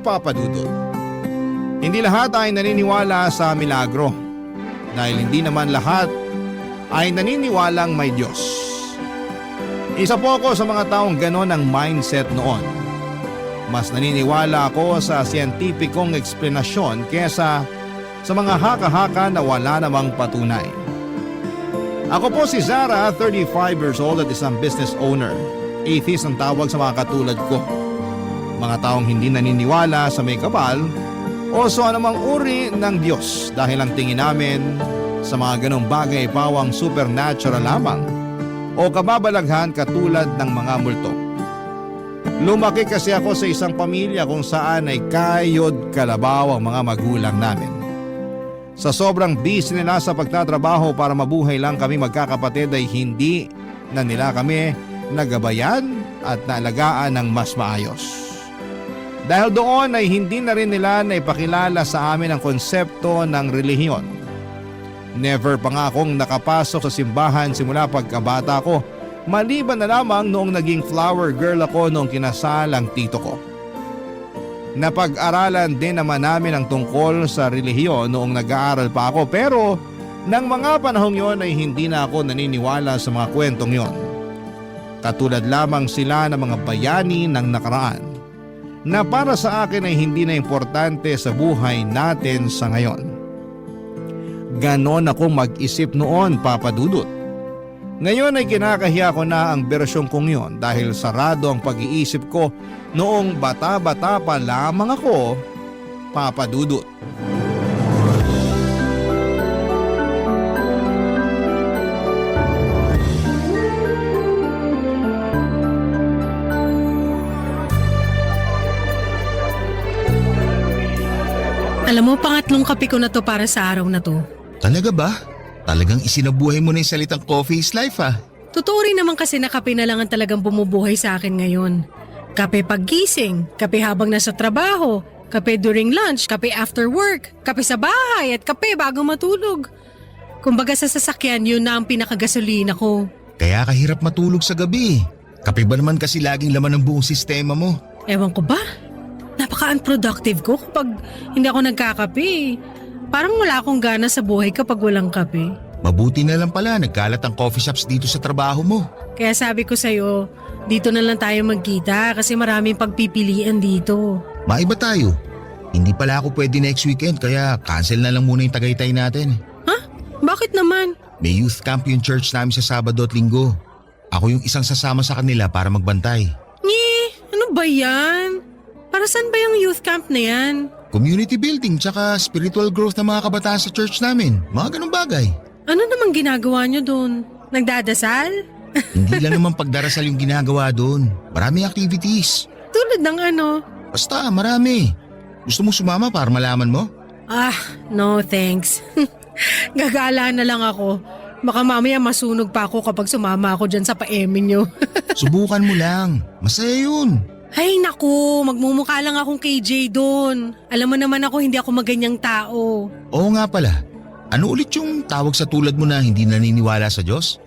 Papa Dudut. Hindi lahat ay naniniwala sa milagro dahil hindi naman lahat ay naniniwalang may Diyos. Isa po ako sa mga taong ganon ang mindset noon. Mas naniniwala ako sa siyentipikong eksplanasyon kesa sa mga haka-haka na wala namang patunay. Ako po si Zara, 35 years old at isang business owner. Atheist ang tawag sa mga katulad ko. Mga taong hindi naniniwala sa may kapal o sa anumang uri ng Diyos dahil ang tingin namin sa mga ganong bagay pawang supernatural lamang o kababalaghan katulad ng mga multo. Lumaki kasi ako sa isang pamilya kung saan ay kayod kalabaw ang mga magulang namin. Sa sobrang busy nila sa pagtatrabaho para mabuhay lang kami magkakapatid ay hindi na nila kami nagabayan at naalagaan ng mas maayos. Dahil doon ay hindi na rin nila naipakilala sa amin ang konsepto ng relihiyon. Never pa nga akong nakapasok sa simbahan simula pagkabata ko, maliban na lamang noong naging flower girl ako noong kinasal ang tito ko. Napag-aralan din naman namin ang tungkol sa relihiyon noong nag-aaral pa ako pero nang mga panahong yon ay hindi na ako naniniwala sa mga kwentong yon. Katulad lamang sila ng mga bayani ng nakaraan na para sa akin ay hindi na importante sa buhay natin sa ngayon. Ganon akong mag-isip noon, Papa Dudut. Ngayon ay kinakahiya ko na ang bersyon kong yon dahil sarado ang pag-iisip ko noong bata-bata pa lamang ako, Papa Dudut. Alam mo, pangatlong kape ko na to para sa araw na to. Talaga ba? Talagang isinabuhay mo na yung salitang coffee is life ah. Totoo rin naman kasi na kape na lang ang talagang bumubuhay sa akin ngayon. Kape paggising, kape habang nasa trabaho, kape during lunch, kape after work, kape sa bahay at kape bago matulog. Kumbaga sa sasakyan yun na ang pinakagasolina ko. Kaya kahirap matulog sa gabi. Kape ba naman kasi laging laman ng buong sistema mo? Ewan ko ba? Napaka-unproductive ko kapag hindi ako nagkakape. Parang wala akong gana sa buhay kapag walang kape. Mabuti na lang pala nagkalat ang coffee shops dito sa trabaho mo. Kaya sabi ko sa'yo, dito na lang tayo magkita kasi maraming pagpipilian dito. Maiba tayo. Hindi pala ako pwede next weekend kaya cancel na lang muna yung Tagaytay natin. Ha? Bakit naman? May youth camp yung church namin sa Sabado at Linggo. Ako yung isang sasama sa kanila para magbantay. Ano ba yan? Para saan ba yung youth camp na yan? Community building tsaka spiritual growth ng mga kabataan sa church namin. Mga ganong bagay. Ano namang ginagawa nyo doon? Nagdadasal? Hindi lang naman pagdarasal yung ginagawa doon. Maraming activities. Tulad ng ano? Basta marami. Gusto mo sumama para malaman mo? No thanks. Gagala na lang ako. Baka mamaya masunog pa ako kapag sumama ako dyan sa paeme nyo. Subukan mo lang. Masaya yun. Ay naku, magmumukha lang akong KJ doon. Alam mo naman ako hindi ako maganyang tao. Oo nga pala. Ano ulit yung tawag sa tulad mo na hindi naniniwala sa Diyos?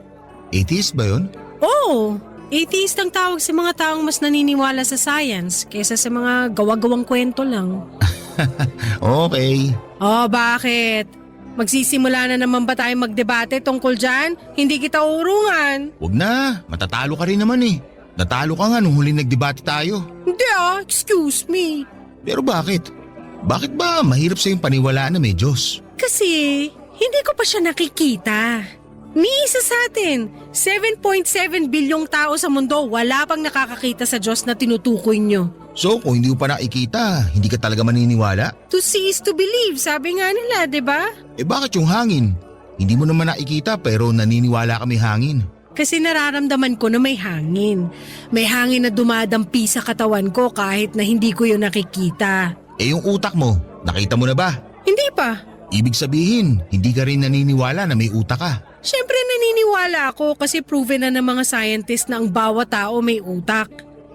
Atheist ba yun? Oo, atheist ang tawag sa mga taong mas naniniwala sa science kaysa sa mga gawa-gawang kwento lang. Okay. Oh, bakit? Magsisimula na naman ba tayo magdebate tungkol dyan? Hindi kita urungan. Wag na. Matatalo ka rin naman eh. Natalo ka nga nung huling nagdebate tayo. Hindi excuse me. Pero bakit? Bakit ba mahirap sa'yong paniwalaan na may Diyos? Kasi hindi ko pa siya nakikita. Ni isa sa atin, 7.7 bilyong tao sa mundo wala pang nakakakita sa Diyos na tinutukoy nyo. So kung hindi mo pa nakikita, hindi ka talaga maniniwala? To see is to believe, sabi nga nila, di ba? Bakit yung hangin? Hindi mo naman nakikita pero naniniwala kami hangin. Kasi nararamdaman ko na may hangin. May hangin na dumadampi sa katawan ko kahit na hindi ko yun nakikita. Yung utak mo, nakita mo na ba? Hindi pa. Ibig sabihin, hindi ka rin naniniwala na may utak ka. Siyempre naniniwala ako kasi proven na ng mga scientist na ang bawat tao may utak.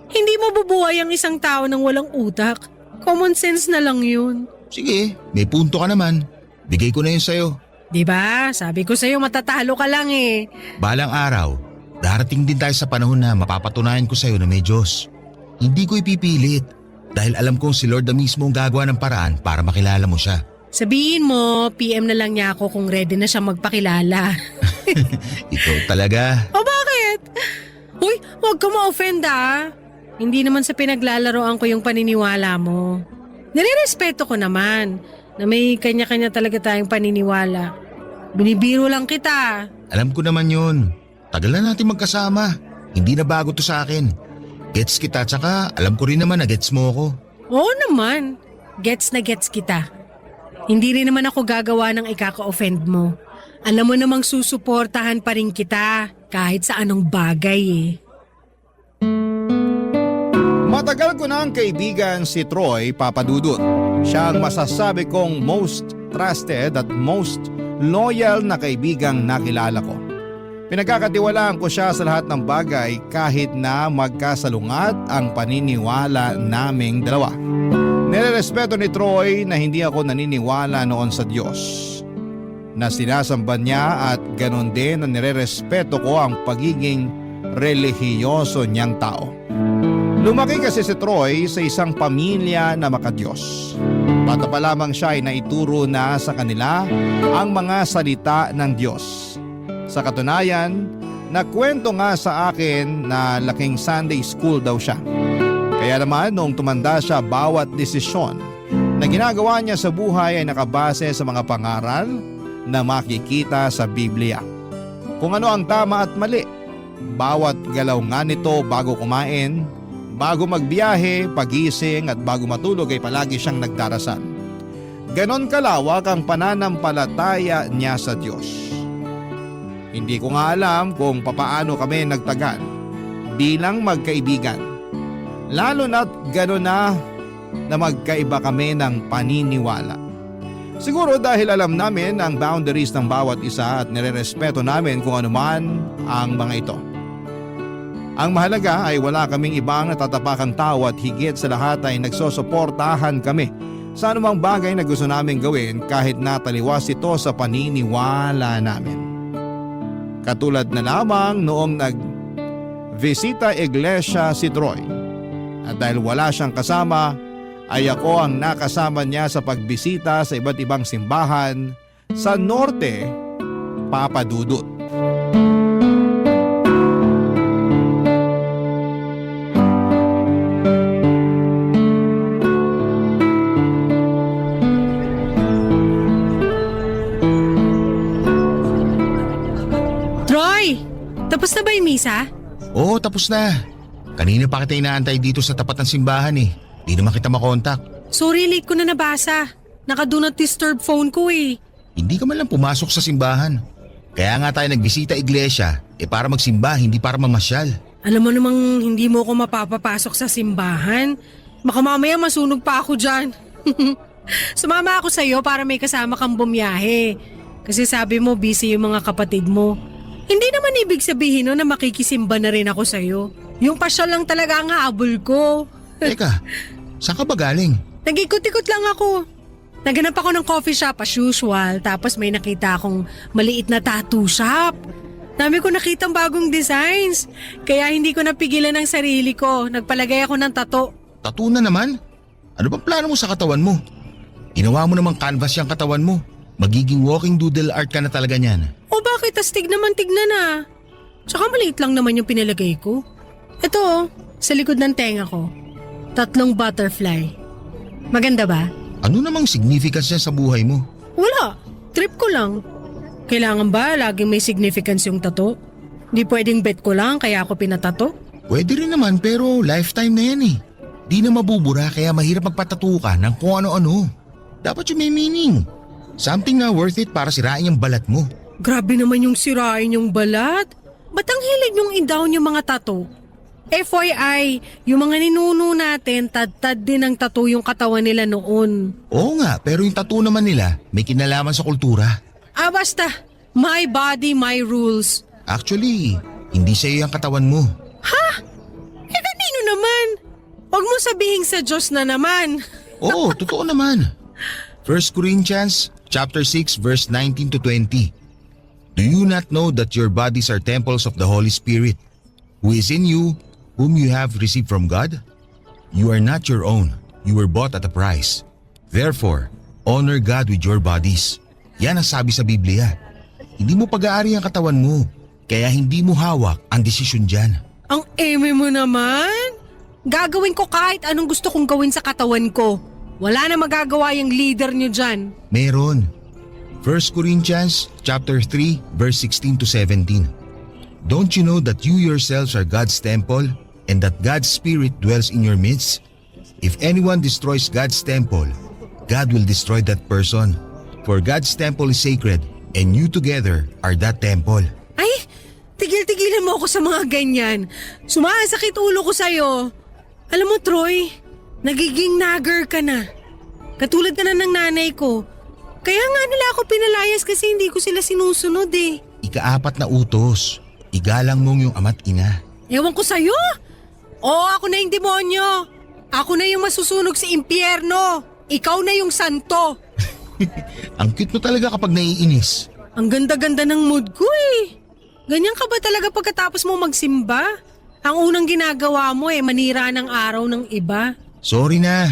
Hindi mabubuhay ang isang tao nang walang utak. Common sense na lang yun. Sige, may punto ka naman. Bigay ko na yun sa'yo. Diba? Sabi ko sa'yo matatalo ka lang eh. Balang araw, darating din tayo sa panahon na mapapatunayan ko sa'yo na may Diyos. Hindi ko ipipilit. Dahil alam kong si Lord na mismo ang gagawa ng paraan para makilala mo siya. Sabihin mo, PM na lang niya ako kung ready na siya magpakilala. Ikaw talaga. O bakit? Uy, huwag ka ma-offend ah. Hindi naman sa pinaglalaroan ko yung paniniwala mo. Nirerespeto ko naman na may kanya-kanya talaga tayong paniniwala. Binibiro lang kita. Alam ko naman yun. Tagal na natin magkasama. Hindi na bago to sa akin. Gets kita tsaka alam ko rin naman na gets mo ako. Oo naman. Gets na gets kita. Hindi rin naman ako gagawa ng ikaka-offend mo. Alam mo namang susuportahan pa rin kita kahit sa anong bagay eh. Matagal ko na ang kaibigan si Troy Papadudut. Siya ang masasabi kong most trusted at most loyal na kaibigang nakilala ko. Pinagkakatiwalaan ko siya sa lahat ng bagay kahit na magkasalungat ang paniniwala naming dalawa. Nirerespeto ni Troy na hindi ako naniniwala noon sa Diyos. Na sinasamba niya at ganon din na nirerespeto ko ang pagiging relihiyoso niyang tao. Lumaki kasi si Troy sa isang pamilya na makadiyos. Bata pa lamang siya ay naituro na sa kanila ang mga salita ng Diyos. Sa katunayan, nakwento nga sa akin na laking Sunday school daw siya. Kaya naman noong tumanda siya, bawat desisyon na ginagawa niya sa buhay ay nakabase sa mga pangaral na makikita sa Biblia. Kung ano ang tama at mali, bawat galaw nga nito bago kumain, bago magbiyahe, pagising at bago matulog ay palagi siyang nagdarasal. Ganon kalawak ang pananampalataya niya sa Diyos. Hindi ko nga alam kung papaano kami nagtagal bilang magkaibigan. Lalo na't gano'n na magkaiba kami ng paniniwala. Siguro dahil alam namin ang boundaries ng bawat isa at nirerespeto namin kung anuman ang mga ito. Ang mahalaga ay wala kaming ibang natatapakang tao at higit sa lahat ay nagsosuportahan kami sa anumang bagay na gusto namin gawin kahit nataliwas ito sa paniniwala namin. Katulad na lamang noong nag-visita iglesia si Troy. At dahil wala siyang kasama, ay ako ang nakasama niya sa pagbisita sa iba't ibang simbahan sa Norte, Papadudut. Troy! Tapos na ba yung misa? Oo, tapos na. Kanina pa kita inaantay dito sa tapat ng simbahan eh. Di naman kita makontak. Sorry, late ko na nabasa. Naka-do not disturb phone ko eh. Hindi ka man lang pumasok sa simbahan. Kaya nga tayo nagbisita iglesia, para magsimba, hindi para mamasyal. Alam mo namang hindi mo ako mapapapasok sa simbahan. Baka mamaya masunog pa ako dyan. Sumama ako sa'yo para may kasama kang bumiyahe. Kasi sabi mo busy yung mga kapatid mo. Hindi naman ibig sabihin no na makikisimba na rin ako sa'yo. Yung pasyal lang talaga ang habol ko. Teka, saan ka ba galing? Nag-ikot-ikot lang ako. Naganap ako ng coffee shop as usual, tapos may nakita akong maliit na tattoo shop. Dami ko nakitang bagong designs, kaya hindi ko napigilan ang sarili ko. Nagpalagay ako ng tattoo. Tattoo na naman? Ano bang plano mo sa katawan mo? Ginawa mo namang canvas yung katawan mo. Magiging walking doodle art ka na talaga niyan. O bakit? Astig naman tignan na. Tsaka maliit lang naman yung pinalagay ko. Ito, sa likod ng tenga ko. 3 butterfly. Maganda ba? Ano namang significance niya sa buhay mo? Wala. Trip ko lang. Kailangan ba laging may significance yung tato? Di pwedeng bet ko lang kaya ako pinatato? Pwede rin naman pero lifetime na yan eh. Di na mabubura kaya mahirap magpatato ka ng kung ano-ano. Dapat yung may meaning. Something na worth it para sirain yung balat mo. Grabe naman yung sirain yung balat. Ba't ang hilig yung i-down yung mga tato? FYI, yung mga ninuno natin, tad-tad din ang tattoo yung katawan nila noon. Oo nga, pero yung tattoo naman nila may kinalaman sa kultura. Basta. My body, my rules. Actually, hindi sa'yo yung katawan mo. Ha? Kanino naman? Huwag mo sabihin sa Diyos na naman. Oo, totoo naman. 1 Corinthians chapter 6 verse 19 to 20. Do you not know that your bodies are temples of the Holy Spirit, who is in you, whom you have received from God? You are not your own. You were bought at a price. Therefore, honor God with your bodies. Yan ang sabi sa Biblia. Hindi mo pag-aari ang katawan mo, kaya hindi mo hawak ang desisyon dyan. Ang eme mo naman. Gagawin ko kahit anong gusto kong gawin sa katawan ko. Wala na magagawa yung leader nyo dyan. Meron. 1 Corinthians chapter 3 verse 16 to 17. Don't you know that you yourselves are God's temple and that God's Spirit dwells in your midst? If anyone destroys God's temple, God will destroy that person. For God's temple is sacred and you together are that temple. Ay, tigil-tigilan mo ako sa mga ganyan. Sumasakit ulo ko sa'yo. Alam mo, Troy, nagiging nagger ka na. Katulad ka na ng nanay ko. Kaya nga nila ako pinalayas kasi hindi ko sila sinusunod eh. Ika-4 na utos. Igalang mong yung ama't ina. Ewan ko sa'yo. Oo, ako na yung demonyo. Ako na yung masusunog sa impyerno. Ikaw na yung santo. Ang cute mo talaga kapag naiinis. Ang ganda-ganda ng mood ko eh. Ganyan ka ba talaga pagkatapos mo magsimba? Ang unang ginagawa mo manira ng araw ng iba. Sorry na.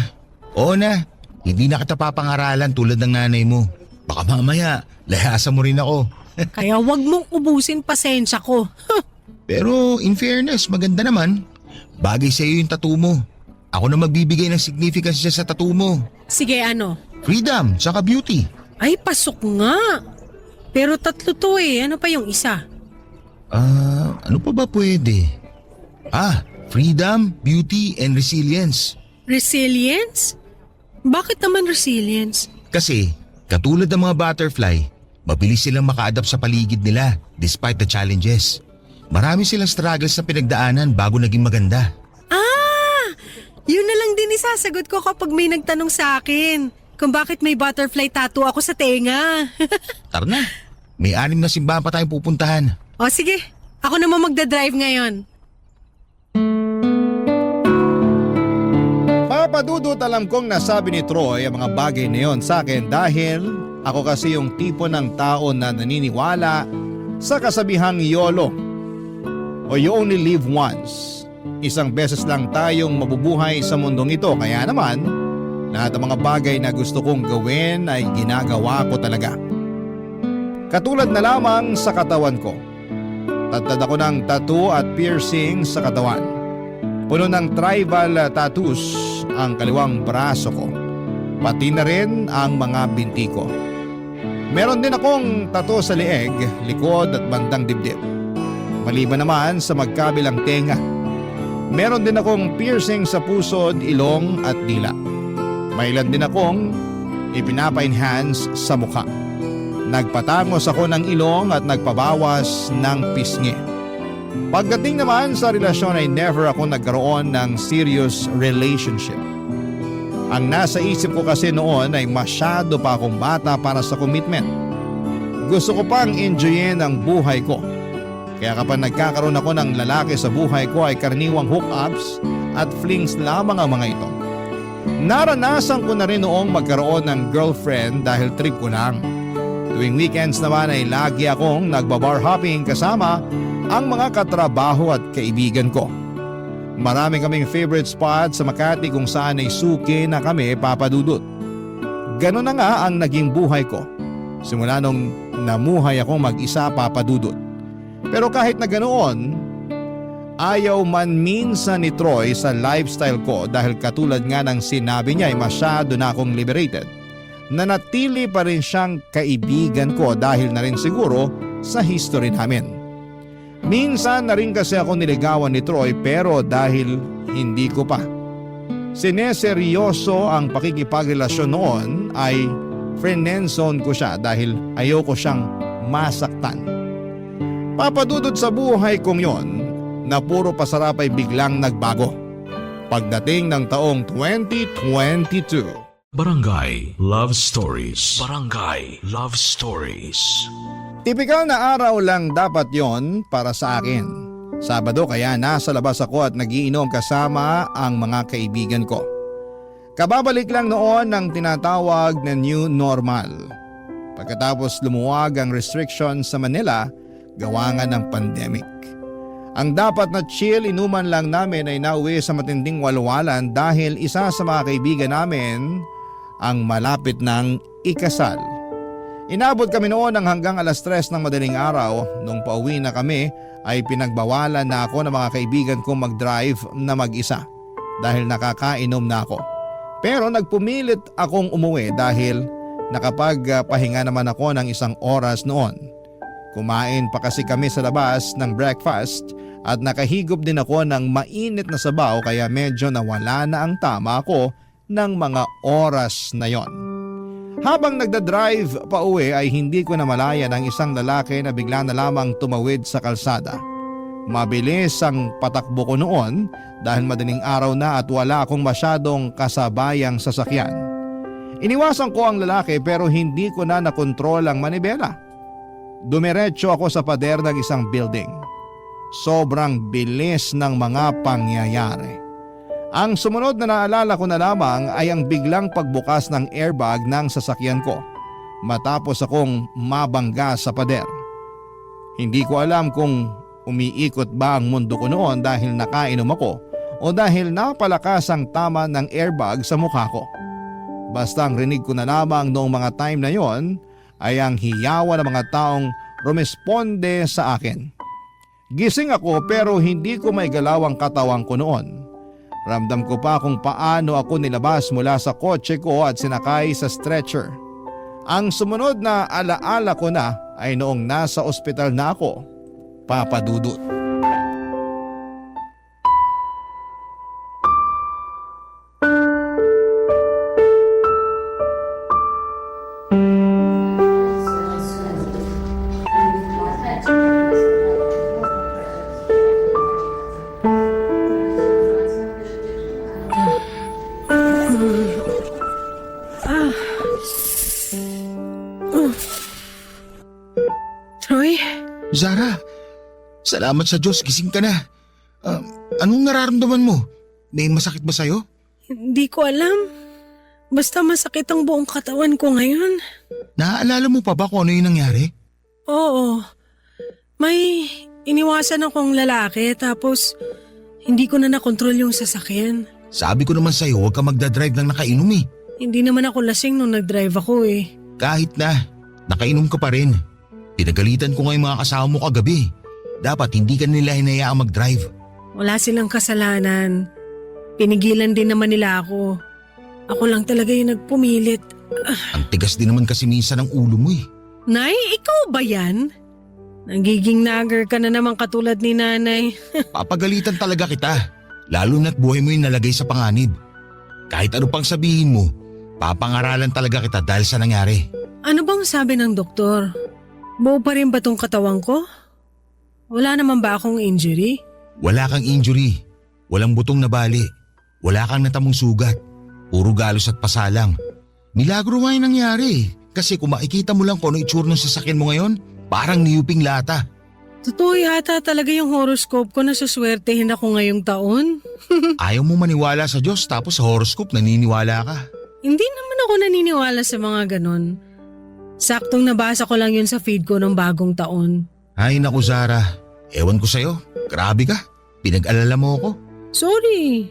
Oo na. Hindi na kita papangaralan tulad ng nanay mo. Baka mamaya, layasan mo rin ako. Kaya wag mong ubusin pasensya ko. Pero in fairness, maganda naman. Bagay sa iyo yung tattoo mo. Ako na magbibigay ng significance niya sa tattoo mo. Sige, ano? Freedom, tsaka beauty. Ay, pasok nga. Pero 3 to eh. Ano pa yung isa? Ano pa ba pwede? Freedom, beauty, and resilience. Resilience? Bakit naman resilience? Kasi, katulad ng mga butterfly, mabilis silang maka-adapt sa paligid nila despite the challenges. Marami silang struggles na pinagdaanan bago naging maganda. Yun na lang din isasagot ko kapag may nagtanong sa akin kung bakit may butterfly tattoo ako sa tenga. Tara na, may 6 na simbahan pa tayong pupuntahan. O sige, ako naman magdadrive ngayon. Papadudot, alam kong nasabi ni Troy ang mga bagay na yon sa akin dahil ako kasi yung tipo ng tao na naniniwala sa kasabihang YOLO o you only live once. Isang beses lang tayong mabubuhay sa mundong ito, kaya naman lahat ng mga bagay na gusto kong gawin ay ginagawa ko talaga. Katulad na lamang sa katawan ko. Tatad ako ng tattoo at piercing sa katawan. Puno ng tribal tattoos ang kaliwang braso ko. Pati na rin ang mga binti ko. Meron din akong tattoo sa leeg, likod at bandang dibdib. Maliban naman sa magkabilang tenga. Meron din akong piercing sa pusod, ilong at dila. May ilan din akong ipinapa-enhance sa mukha. Nagpatangos ako ng ilong at nagpabawas ng pisngi. Pagdating naman sa relasyon ay never ako nagkaroon ng serious relationship. Ang nasa isip ko kasi noon ay masyado pa akong bata para sa commitment. Gusto ko pang enjoyin ang buhay ko. Kaya kapag nagkakaroon ako ng lalaki sa buhay ko ay karaniwang hookups at flings lamang ang mga ito. Naranasan ko na rin noong magkaroon ng girlfriend dahil trip ko lang. Tuwing weekends naman ay lagi akong nagbabar hopping kasama ang mga katrabaho at kaibigan ko. Marami kaming favorite spot sa Makati kung saan ay suki na kami papadudot. Ganon na nga ang naging buhay ko. Simula nung namuhay akong mag-isa papadudot. Pero kahit na ganoon, ayaw man minsan ni Troy sa lifestyle ko dahil katulad nga ng sinabi niya ay masyado na akong liberated. Nanatili pa rin siyang kaibigan ko dahil na rin siguro sa history namin. Minsan na rin kasi ako niligawan ni Troy pero dahil hindi ko pa sineseryoso ang pakikipagrelasyon noon ay friendzone ko siya dahil ayoko siyang masaktan. Papadudod sa buhay kong yon na puro pasarap ay biglang nagbago. Pagdating ng taong 2022. Barangay Love Stories. Barangay Love Stories. Tipikal na araw lang dapat yon para sa akin. Sabado kaya nasa labas ako at nagiinom kasama ang mga kaibigan ko. Kababalik lang noon ng tinatawag na new normal. Pagkatapos lumuwag ang restrictions sa Manila, gawa nga ng pandemic. Ang dapat na chill inuman lang namin ay nauwi sa matinding walwalan dahil isa sa mga kaibigan namin ang malapit ng ikasal. Inabot kami noon ng hanggang 3:00 ng madaling araw. Nung pauwi na kami ay pinagbawalan na ako ng mga kaibigan kong mag-drive na mag-isa dahil nakakainom na ako. Pero nagpumilit akong umuwi dahil nakapagpahinga naman ako ng 1 oras noon. Kumain pa kasi kami sa labas ng breakfast at nakahigop din ako ng mainit na sabaw kaya medyo nawala na ang tama ko ng mga oras na yon. Habang nagdadrive pa uwi ay hindi ko namalayan ang isang lalaki na bigla na lamang tumawid sa kalsada. Mabilis ang patakbo ko noon dahil madaling araw na at wala akong masyadong kasabayang sasakyan. Iniwasan ko ang lalaki pero hindi ko na nakontrol ang manibela. Dumiretso ako sa pader ng isang building. Sobrang bilis ng mga pangyayari. Ang sumunod na naalala ko na lamang ay ang biglang pagbukas ng airbag ng sasakyan ko matapos akong mabangga sa pader. Hindi ko alam kung umiikot ba ang mundo ko noon dahil nakainom ako o dahil napalakas ang tama ng airbag sa mukha ko. Basta ang rinig ko na lamang noong mga time na yon ay ang hiyawan ng mga taong rumesponde sa akin. Gising ako pero hindi ko maigalaw ang katawan ko noon. Ramdam ko pa kung paano ako nilabas mula sa kotse ko at sinakay sa stretcher. Ang sumunod na alaala ko na ay noong nasa ospital na ako, Papa Dudut. Troy? Zara, salamat sa Diyos, gising ka na. Anong nararamdaman mo? May masakit ba sa'yo? Hindi ko alam. Basta masakit ang buong katawan ko ngayon. Naaalala mo pa ba kung ano yung nangyari? Oo. May iniwasan akong lalaki tapos hindi ko na nakontrol yung sasakyan. Sabi ko naman sa'yo, huwag ka magdadrive ng nakainom eh. Hindi naman ako lasing nung nag-drive ako eh. Kahit na, nakainom ka pa rin. Pinagalitan ko nga yung mga kasama mo kagabi. Dapat hindi ka nila hinayaang mag-drive. Wala silang kasalanan. Pinigilan din naman nila ako. Ako lang talaga yung nagpumilit. Ang tigas din naman kasi minsan ng ulo mo eh. Nay, ikaw ba yan? Nagiging nagger ka na naman katulad ni nanay. Papagalitan talaga kita. Lalo na't buhay mo yung nalagay sa panganib. Kahit ano pang sabihin mo, papangaralan talaga kita dahil sa nangyari. Ano bang sabi ng doktor? Buo pa rin ba tong katawan ko? Wala naman ba akong injury? Wala kang injury. Walang butong nabali. Wala kang natamong sugat. Puro galos at pasalang. Milagro nga yung nangyari. Kasi kung makikita mo lang kung ano itsura ng sasakyan mo ngayon, parang niyuping lata. Totoo yata talaga yung horoscope ko na suswertehin ako ngayong taon. Ayaw mo maniwala sa Diyos tapos sa horoscope naniniwala ka. Hindi naman ako naniniwala sa mga ganon. Saktong nabasa ko lang yun sa feed ko ng bagong taon. Ay naku Zara, ewan ko sa'yo. Grabe ka, pinag-alala mo ako. Sorry,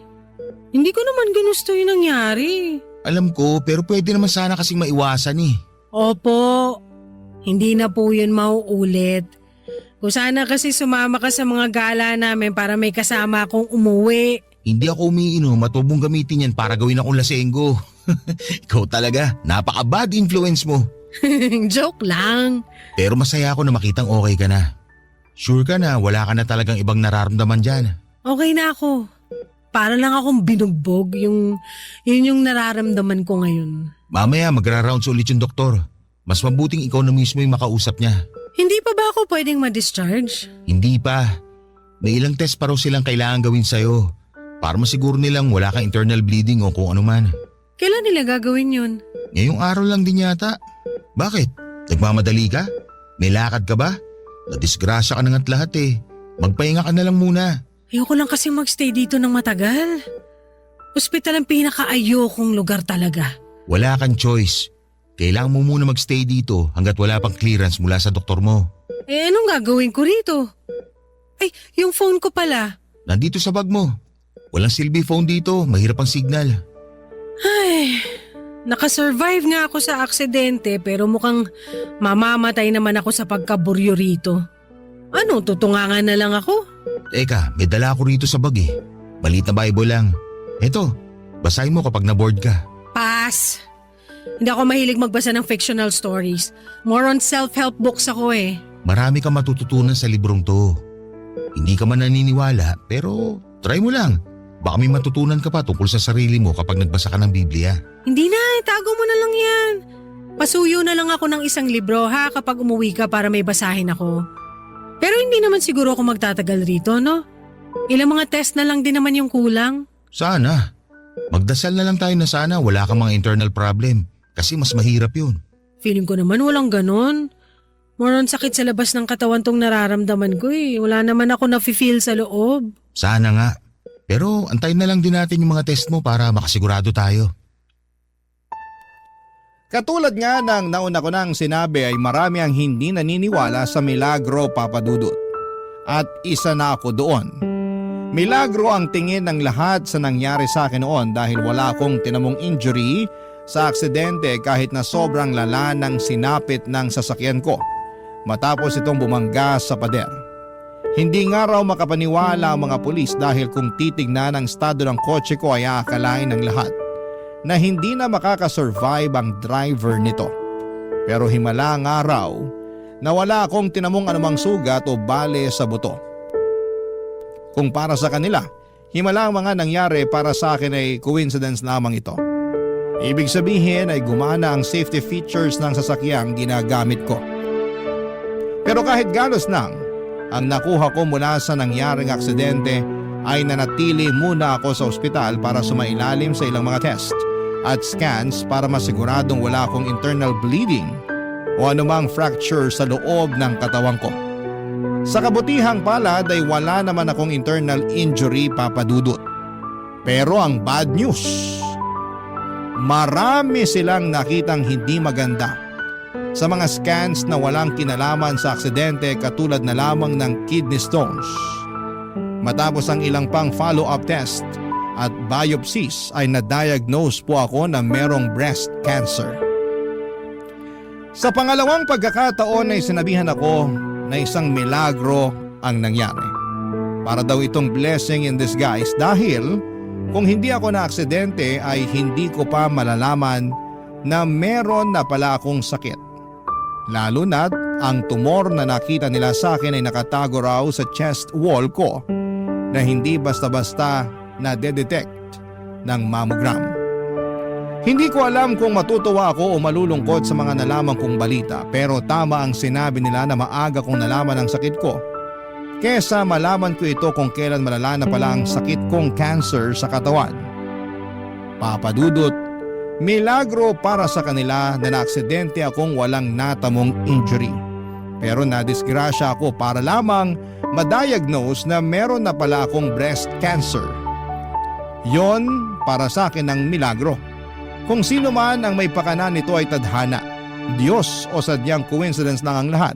hindi ko naman ginusto yung nangyari. Alam ko pero pwede naman sana kasing maiwasan eh. Opo, hindi na po yun mauulit. Kung sana kasi sumama ka sa mga gala namin para may kasama akong umuwi. Hindi ako umiinom at huwag mong gamitin yan para gawin akong lasenggo. Ikaw talaga, napaka-bad influence mo. Joke lang. Pero masaya ako na makitang okay ka na. Sure ka na wala ka na talagang ibang nararamdaman dyan. Okay na ako. Para lang akong binugbog yun yung nararamdaman ko ngayon. Mamaya magra-rounds ulit yung doktor. Mas mabuting ikaw na mismo yung makausap niya. Hindi pa ba ako pwedeng ma-discharge? Hindi pa. May ilang test pa raw silang kailangan gawin sa'yo. Para masiguro nilang wala kang internal bleeding o kung ano man. Kailan nila gagawin yun? Ngayong araw lang din yata. Bakit? Nagmamadali ka? May lakad ka ba? Nadisgrasya ka na nga't lahat eh. Magpahinga ka na lang muna. Ayoko lang kasi magstay dito ng matagal. Hospital ang pinaka-ayokong lugar talaga. Wala kang choice. Kailangan mo muna magstay dito hanggat wala pang clearance mula sa doktor mo. Eh anong gagawin ko rito? Ay, yung phone ko pala. Nandito sa bag mo. Walang silbi phone dito, mahirap ang signal. Ay, nakasurvive nga ako sa aksidente pero mukhang mamamatay naman ako sa pagkaburyo rito. Ano, tutungangan na lang ako? Teka, may dala ako rito sa bag eh. Maliit na Bible lang. Eto, basahin mo kapag na-bored ka. Pass. Hindi ako mahilig magbasa ng fictional stories. More on self-help books ako eh. Marami kang matututunan sa librong to. Hindi ka man naniniwala, pero try mo lang. Baka may matutunan ka pa tungkol sa sarili mo kapag nagbasa ka ng Biblia. Hindi na, itago mo na lang yan. Pasuyo na lang ako ng isang libro ha kapag umuwi ka para may basahin ako. Pero hindi naman siguro ako magtatagal rito, no? Ilang mga test na lang din naman yung kulang. Sana. Magdasal na lang tayo na sana wala kang mga internal problem. Kasi mas mahirap yun. Feeling ko naman walang ganon. More on sakit sa labas ng katawan tong nararamdaman ko eh. Wala naman ako nafe-feel sa loob. Sana nga. Pero antayin na lang din natin yung mga test mo para makasigurado tayo. Katulad nga ng nauna ko nang sinabi ay marami ang hindi naniniwala sa milagro, Papa Dudut. At isa na ako doon. Milagro ang tingin ng lahat sa nangyari sa akin noon dahil wala akong tinamong injury sa aksidente kahit na sobrang lala ng sinapit ng sasakyan ko matapos itong bumangga sa pader. Hindi nga raw makapaniwala ang mga pulis dahil kung titignan ang estado ng kotse ko ay aakalain ng lahat na hindi na makakasurvive ang driver nito. Pero himala nga raw na wala akong tinamong anumang sugat o bale sa buto. Kung para sa kanila, himala ang mga nangyari, para sa akin ay coincidence lamang ito. Ibig sabihin ay gumana ang safety features ng sasakyang ginagamit ko. Pero kahit galos nang ang nakuha ko mula sa nangyaring aksidente ay nanatili muna ako sa ospital para sumailalim sa ilang mga test at scans para masiguradong wala akong internal bleeding o anumang fracture sa loob ng katawan ko. Sa kabutihang palad ay wala naman akong internal injury, Papa Dudut. Pero ang bad news, marami silang nakitang hindi maganda sa mga scans na walang kinalaman sa aksidente katulad na lamang ng kidney stones. Matapos ang ilang pang follow-up test at biopsies ay na-diagnose po ako na merong breast cancer. Sa pangalawang pagkakataon ay sinabihan ako na isang milagro ang nangyari. Para daw itong blessing in disguise dahil kung hindi ako na aksidente ay hindi ko pa malalaman na meron na pala akong sakit. Lalo na't ang tumor na nakita nila sa akin ay nakatago raw sa chest wall ko na hindi basta-basta na-detect ng mammogram. Hindi ko alam kung matutuwa ako o malulungkot sa mga nalaman kong balita, pero tama ang sinabi nila na maaga kong nalaman ang sakit ko kesa malaman ko ito kung kailan malala na pala ang sakit kong cancer sa katawan. Papa Dudut, milagro para sa kanila na naaksidente akong walang natamong injury. Pero nadisgrasya ako para lamang ma-diagnose na meron na pala akong breast cancer. Yon para sa akin ang milagro. Kung sino man ang may pakana nito ay tadhana, Diyos o sadyang coincidence lang ang lahat.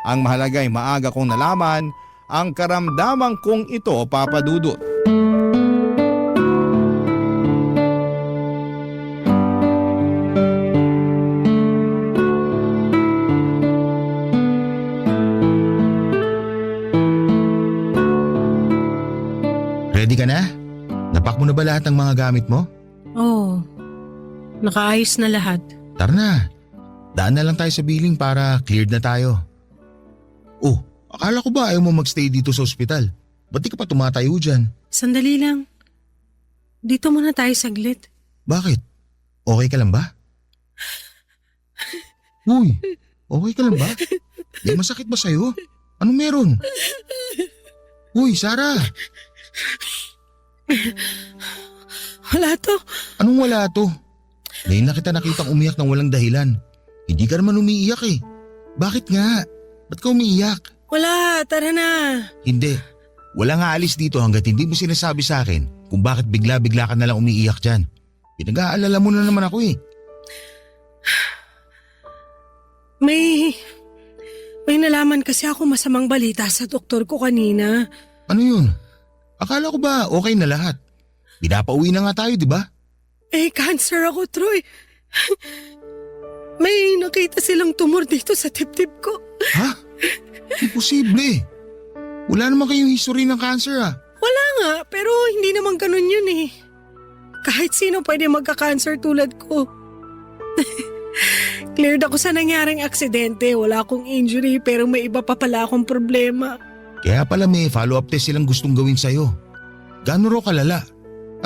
Ang mahalaga ay maaga kong nalaman ang karamdaman kong ito, Papa Dudut. Ready ka na? Napak mo na ba lahat ng mga gamit mo? Oo, nakaayos na lahat. Tara na. Daan na lang tayo sa billing para cleared na tayo. Oh, akala ko ba ayaw mo magstay dito sa ospital? Ba't di ka pa tumatayo dyan? Sandali lang. Dito muna tayo saglit. Bakit? Okay ka lang ba? Uy, okay ka lang ba? May masakit ba sa'yo? Anong meron? Uy, Sarah! Wala to. Anong wala to? Ngayon na kita nakitang umiyak ng walang dahilan. Hindi ka naman umiiyak eh. Bakit nga? Ba't ka umiiyak? Wala, tara na. Hindi. Wala nga alis dito hanggat hindi mo sinasabi sa akin kung bakit bigla-bigla ka nalang umiiyak dyan. Pinag-aalala mo na naman ako eh. May nalaman kasi ako masamang balita sa doktor ko kanina. Ano yun? Akala ko ba okay na lahat? Pinapauwi na nga tayo, di ba? Cancer ako, Troy. May nakita silang tumor dito sa tip-tip ko. Ha? Imposible. Wala naman kayong history ng cancer Wala nga, pero hindi naman ganun yun eh. Kahit sino pwede magka-cancer tulad ko. Cleared ako sa nangyaring aksidente. Wala akong injury pero may iba pa pala akong problema. Kaya pala may follow-up test silang gustong gawin sa'yo. Gaano raw kalala?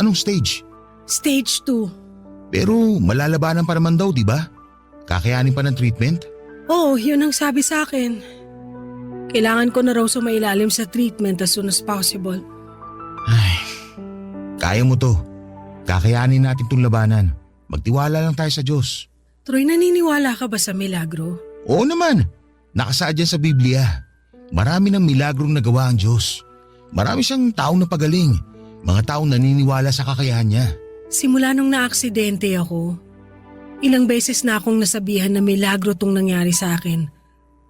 Anong stage? Stage 2. Pero malalabanan pa naman daw, di ba? Kakayanin pa ng treatment? Oo, yun ang sabi sa akin. Kailangan ko na raw sumailalim sa treatment as soon as possible. Ay, kaya mo to. Kakayanin natin tong labanan. Magtiwala lang tayo sa Diyos. Troy, naniniwala ka ba sa milagro? Oo naman. Nakasaad yan sa Biblia. Marami ng milagrong nagawa ang Diyos. Marami siyang taong napagaling. Mga taong naniniwala sa kakayahan niya. Simula nung naaksidente ako, ilang beses na akong nasabihan na milagro tong nangyari sa akin.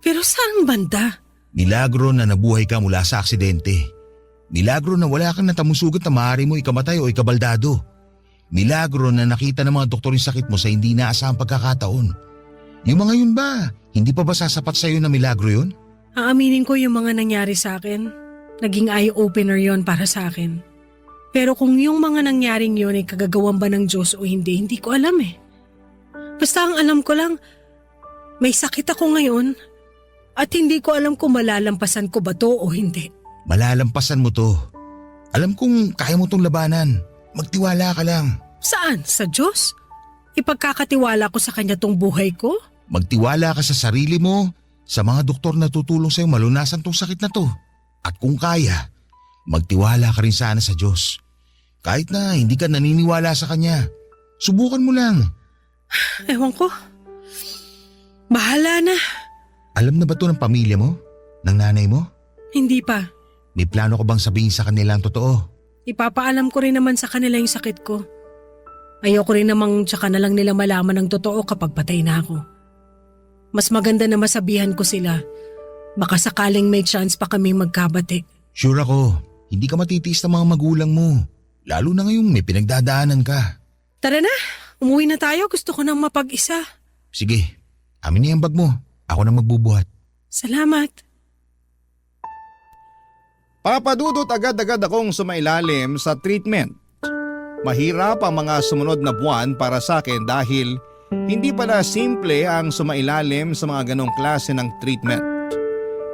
Pero saan banda? Milagro na nabuhay ka mula sa aksidente. Milagro na wala kang natamusugat na maaari mo ikamatay o ikabaldado. Milagro na nakita ng mga doktor yung sakit mo sa hindi naasahang pagkakataon. Yung mga yun ba, hindi pa ba sasapat sa'yo na milagro yun? Aaminin ko yung mga nangyari sa akin. Naging eye-opener yon para sa akin. Pero kung yung mga nangyaring yun ay kagagawan ba ng Diyos o hindi, hindi ko alam eh. Basta ang alam ko lang, may sakit ako ngayon at hindi ko alam kung malalampasan ko ba to o hindi. Malalampasan mo to. Alam kong kaya mo tong labanan. Magtiwala ka lang. Saan? Sa Diyos? Ipagkakatiwala ko sa Kanya tong buhay ko? Magtiwala ka sa sarili mo, sa mga doktor na tutulong sa'yo malunasan tong sakit na to. At kung kaya, magtiwala ka rin sana sa Diyos. Kahit na hindi ka naniniwala sa Kanya, subukan mo lang. Ewan ko. Bahala na. Alam na ba to ng pamilya mo? Ng nanay mo? Hindi pa. May plano ka bang sabihin sa kanila ang totoo? Ipapaalam ko rin naman sa kanila yung sakit ko. Ayoko rin namang tsaka na lang nila malaman ng totoo kapag patay na ako. Mas maganda na masabihan ko sila. Baka sakaling may chance pa kaming magkabati. Sure ako, hindi ka matitiis ng mga magulang mo. Lalo na ngayong may pinagdadaanan ka. Tara na, umuwi na tayo. Gusto ko nang mapag-isa. Sige, amin na yung bag mo. Ako na magbubuhat. Salamat. Papadudot agad-agad akong sumailalim sa treatment. Mahirap ang mga sumunod na buwan para sa akin dahil hindi pala simple ang sumailalim sa mga ganong klase ng treatment.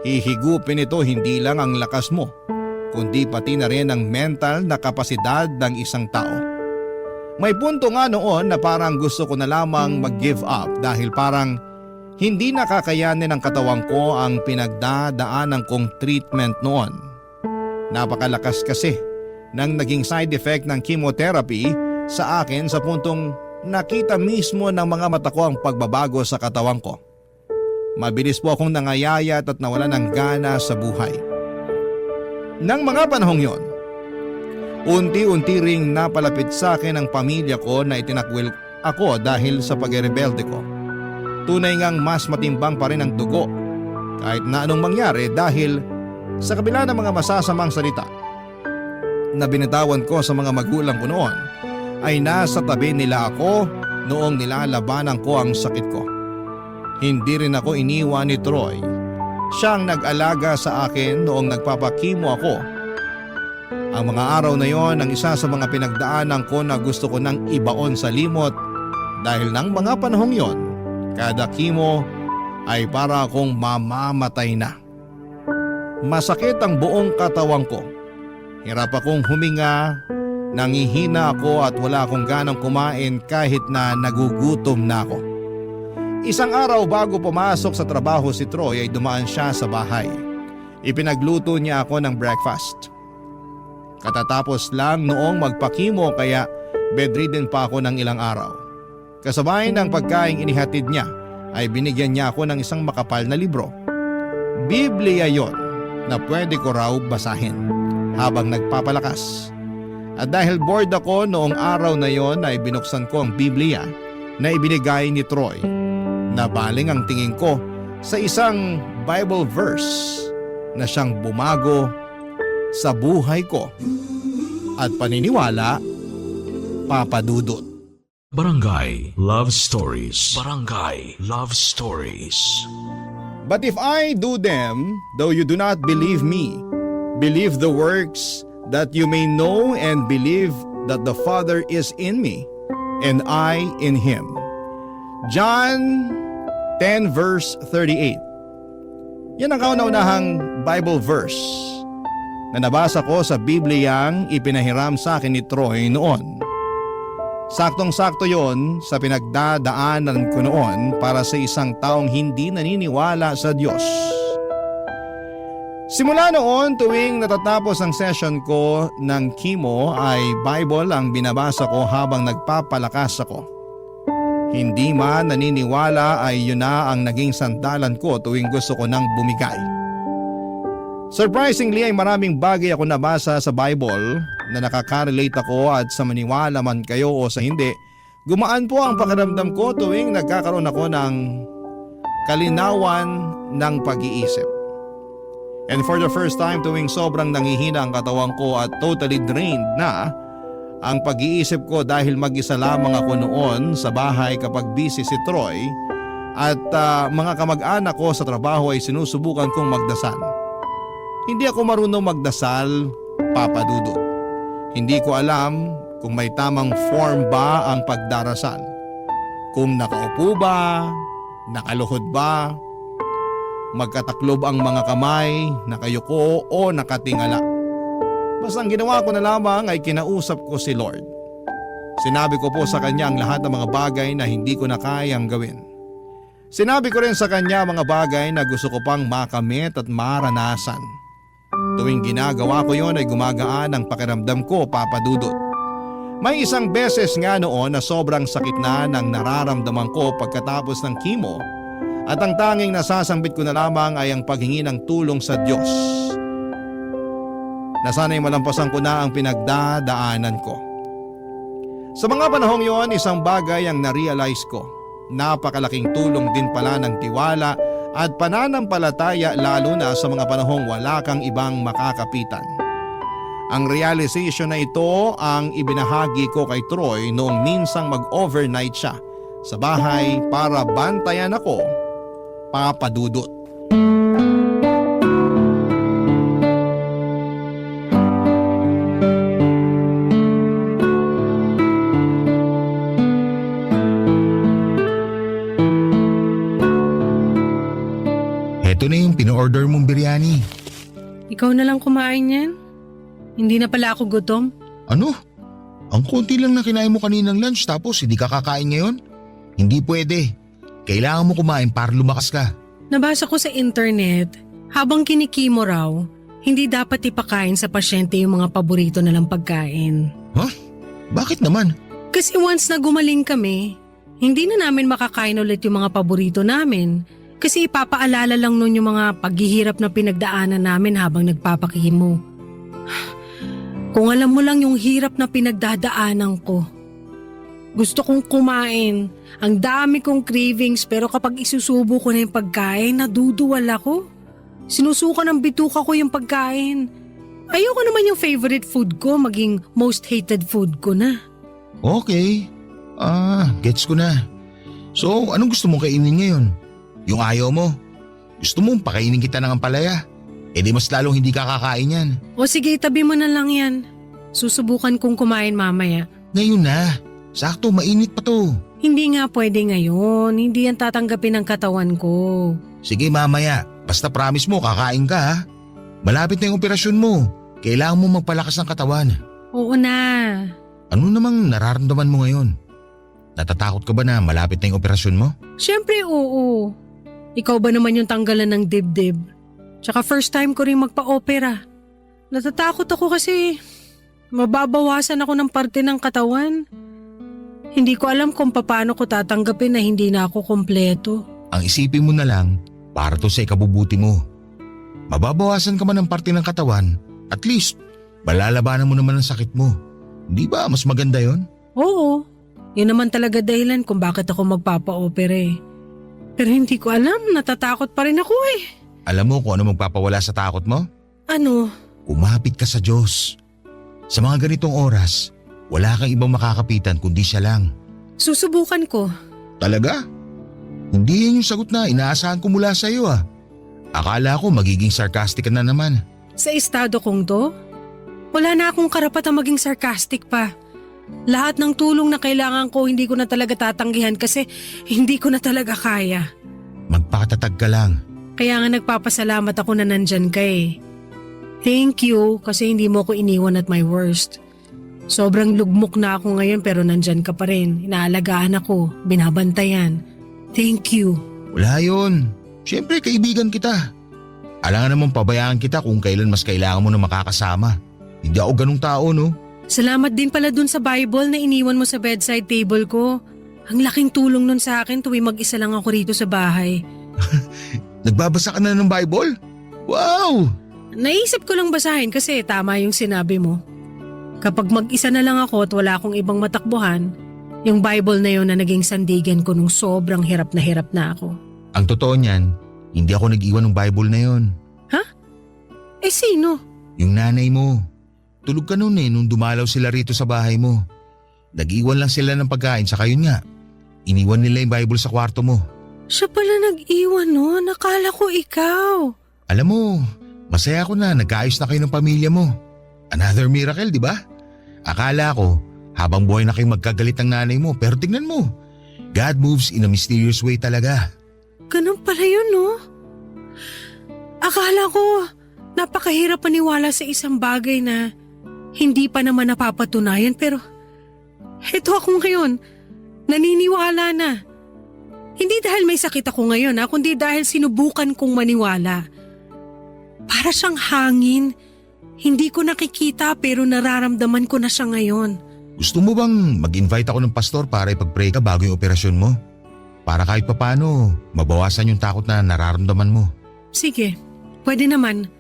Hihigupin ito hindi lang ang lakas mo, kundi pati na rin ang mental na kapasidad ng isang tao. May punto nga noon na parang gusto ko na lamang mag-give up dahil parang hindi nakakayanin ng katawan ko ang pinagdadaanan kong treatment noon. Napakalakas kasi ng naging side effect ng chemotherapy sa akin sa puntong nakita mismo ng mga mata ko ang pagbabago sa katawan ko. Mabilis po akong nangayayat at nawala ng gana sa buhay. Nang mga panahong yon, unti-unti ring napalapit sa akin ang pamilya ko na itinakwil ako dahil sa pagrebelde ko. Tunay ngang mas matimbang pa rin ang dugo kahit na anong mangyari dahil sa kabila ng mga masasamang salita na binitawan ko sa mga magulang ko noon ay nasa tabi nila ako noong nilalabanan ko ang sakit ko. Hindi rin ako iniwan ni Troy. Siyang nag-alaga sa akin noong nagpapakimo ako. Ang mga araw na yon ang isa sa mga pinagdaanan ko na gusto ko nang ibaon sa limot dahil ng mga panahong yon, kada kimo ay para akong mamamatay na. Masakit ang buong katawan ko. Hirap akong huminga, nangihina ako at wala akong ganang kumain kahit na nagugutom na ako. Isang araw bago pumasok sa trabaho si Troy ay dumaan siya sa bahay. Ipinagluto niya ako ng breakfast. Katatapos lang noong magpakimo kaya bedridden pa ako ng ilang araw. Kasabay ng pagkaing inihatid niya ay binigyan niya ako ng isang makapal na libro. Biblia yon na pwede ko raw basahin habang nagpapalakas. At dahil bored ako noong araw na yon ay binuksan ko ang Biblia na ibinigay ni Troy na baling ang tingin ko sa isang Bible verse na siyang bumago sa buhay ko at paniniwala, Papa Dudut. Barangay Love Stories. Barangay Love Stories. But if I do them, though you do not believe me, believe the works, that you may know and believe that the Father is in me, and I in Him. John 10 verse 38. Yan ang kauna-unahang Bible verse na nabasa ko sa Bibliyang ipinahiram sa akin ni Troy noon. Saktong-sakto yon sa pinagdadaanan ko noon para sa isang taong hindi naniniwala sa Diyos. Simula noon, tuwing natatapos ang session ko ng chemo ay Bible ang binabasa ko habang nagpapalakas ako. Hindi man naniniwala ay yun na ang naging sandalan ko tuwing gusto ko nang bumigay. Surprisingly ay maraming bagay ako nabasa sa Bible na nakaka-relate ako at sa maniwala man kayo o sa hindi, gumaan po ang pakiramdam ko tuwing nagkakaroon ako ng kalinawan ng pag-iisip. And for the first time tuwing sobrang nangihina ang katawan ko at totally drained na ang pag-iisip ko dahil mag-isa lamang ako noon sa bahay kapag busy si Troy at mga kamag-anak ko sa trabaho ay sinusubukan kong magdasal. Hindi ako marunong magdasal, Papa Dudut. Hindi ko alam kung may tamang form ba ang pagdarasal. Kung nakaupo ba, nakaluhod ba, magkataklob ang mga kamay, nakayuko o nakatingala. Basta ang ginawa ko na lamang ay kinausap ko si Lord. Sinabi ko po sa kanya ang lahat ng mga bagay na hindi ko na kayang gawin. Sinabi ko rin sa kanya mga bagay na gusto ko pang makamit at maranasan. Tuwing ginagawa ko yon ay gumagaan ang pakiramdam ko, Papa Dudut. May isang beses nga noon na sobrang sakit na ng nararamdaman ko pagkatapos ng chemo at ang tanging nasasambit ko na lamang ay ang paghingi ng tulong sa Diyos. Na sana'y malampasan ko na ang pinagdadaanan ko. Sa mga panahong yon, isang bagay ang na-realize ko. Napakalaking tulong din pala ng tiwala at pananampalataya lalo na sa mga panahong wala kang ibang makakapitan. Ang realization na ito ang ibinahagi ko kay Troy noong minsang mag-overnight siya sa bahay para bantayan ako, Papa Dudut. Ito na yung pina-order mong biryani. Ikaw na lang kumain yan? Hindi na pala ako gutom? Ano? Ang konti lang na kinain mo kaninang lunch tapos hindi ka kakain ngayon? Hindi pwede. Kailangan mo kumain para lumakas ka. Nabasa ko sa internet, habang kinikimo raw, hindi dapat ipakain sa pasyente yung mga paborito nalang pagkain. Huh? Bakit naman? Kasi once na gumaling kami, hindi na namin makakain ulit yung mga paborito namin. Kasi ipapaalala lang nun yung mga paghihirap na pinagdaanan namin habang nagpapakimo. Kung alam mo lang yung hirap na pinagdadaanan ko. Gusto kong kumain. Ang dami kong cravings pero kapag isusubo ko na yung pagkain, naduduwal ako. Sinusuka ng bituka ko yung pagkain. Ayoko naman yung favorite food ko maging most hated food ko na. Okay. Gets ko na. So, anong gusto mong kainin ngayon? Yung ayaw mo? Gusto mong pakainin kita ng ampalaya? E di mas lalong hindi ka kakain yan. O sige, tabi mo na lang yan. Susubukan kong kumain mamaya. Ngayon na. Sakto, mainit pa to. Hindi nga pwede ngayon. Hindi yan tatanggapin ng katawan ko. Sige mamaya, basta promise mo kakain ka ha. Malapit na yung operasyon mo. Kailangan mo magpalakas ng katawan. Oo na. Ano namang nararamdaman mo ngayon? Natatakot ka ba na malapit na yung operasyon mo? Siyempre oo. Ikaw ba naman yung tanggalan ng dibdib? Tsaka first time ko rin magpa-opera. Natatakot ako kasi mababawasan ako ng parte ng katawan. Hindi ko alam kung paano ko tatanggapin na hindi na ako kompleto. Ang isipin mo na lang, para to sa ikabubuti mo. Mababawasan ka man ng parte ng katawan, at least, malalabanan mo naman ang sakit mo. Di ba mas maganda yon? Oo, yun naman talaga dahilan kung bakit ako magpapa-opera eh. Pero hindi ko alam, natatakot pa rin ako eh. Alam mo kung ano magpapawala sa takot mo? Ano? Umapit ka sa Diyos. Sa mga ganitong oras, wala kang ibang makakapitan kundi siya lang. Susubukan ko. Talaga? Hindi yan yung sagot na inaasahan ko mula sa iyo ah. Akala ko magiging sarcastic ka na naman. Sa estado kong to, wala na akong karapatang maging sarcastic pa. Lahat ng tulong na kailangan ko hindi ko na talaga tatanggihan kasi hindi ko na talaga kaya. Magpakatatag ka lang. Kaya nga nagpapasalamat ako na nandyan ka eh. Thank you kasi hindi mo ko iniwan at my worst. Sobrang lugmok na ako ngayon pero nandyan ka pa rin. Inaalagaan ako, binabantayan. Thank you. Wala yun. Siyempre kaibigan kita. Alangan naman pabayaan kita kung kailan mas kailangan mo na makakasama. Hindi ako ganung tao no. Salamat din pala dun sa Bible na iniwan mo sa bedside table ko. Ang laking tulong nun sa akin tuwing mag-isa lang ako rito sa bahay. Nagbabasa ka na ng Bible? Wow! Naisip ko lang basahin kasi tama yung sinabi mo. Kapag mag-isa na lang ako at wala akong ibang matakbuhan, yung Bible na yun na naging sandigan ko nung sobrang hirap na ako. Ang totoo niyan, hindi ako nag-iwan ng Bible na yon. Ha? Eh sino? Yung nanay mo. Tulog ka noon eh nung dumalaw sila rito sa bahay mo. Nag-iwan lang sila ng pagkain saka yun nga. Iniwan nila yung Bible sa kwarto mo. Siya pala nag-iwan no? Nakala ko ikaw. Alam mo, masaya ako na nagkaayos na kayo ng pamilya mo. Another miracle, di ba? Akala ko, habang buhay na kayong magkagalit ng nanay mo pero tignan mo. God moves in a mysterious way talaga. Ganun pala yun no? Akala ko, napakahirap paniwala sa isang bagay na hindi pa naman napapatunayan pero eto ako ngayon, naniniwala na. Hindi dahil may sakit ako ngayon kundi dahil sinubukan kong maniwala. Para siyang hangin, hindi ko nakikita pero nararamdaman ko na siya ngayon. Gusto mo bang mag-invite ako ng pastor para ipag-pray ka bago yung operasyon mo? Para kahit papano, mabawasan yung takot na nararamdaman mo. Sige, pwede naman.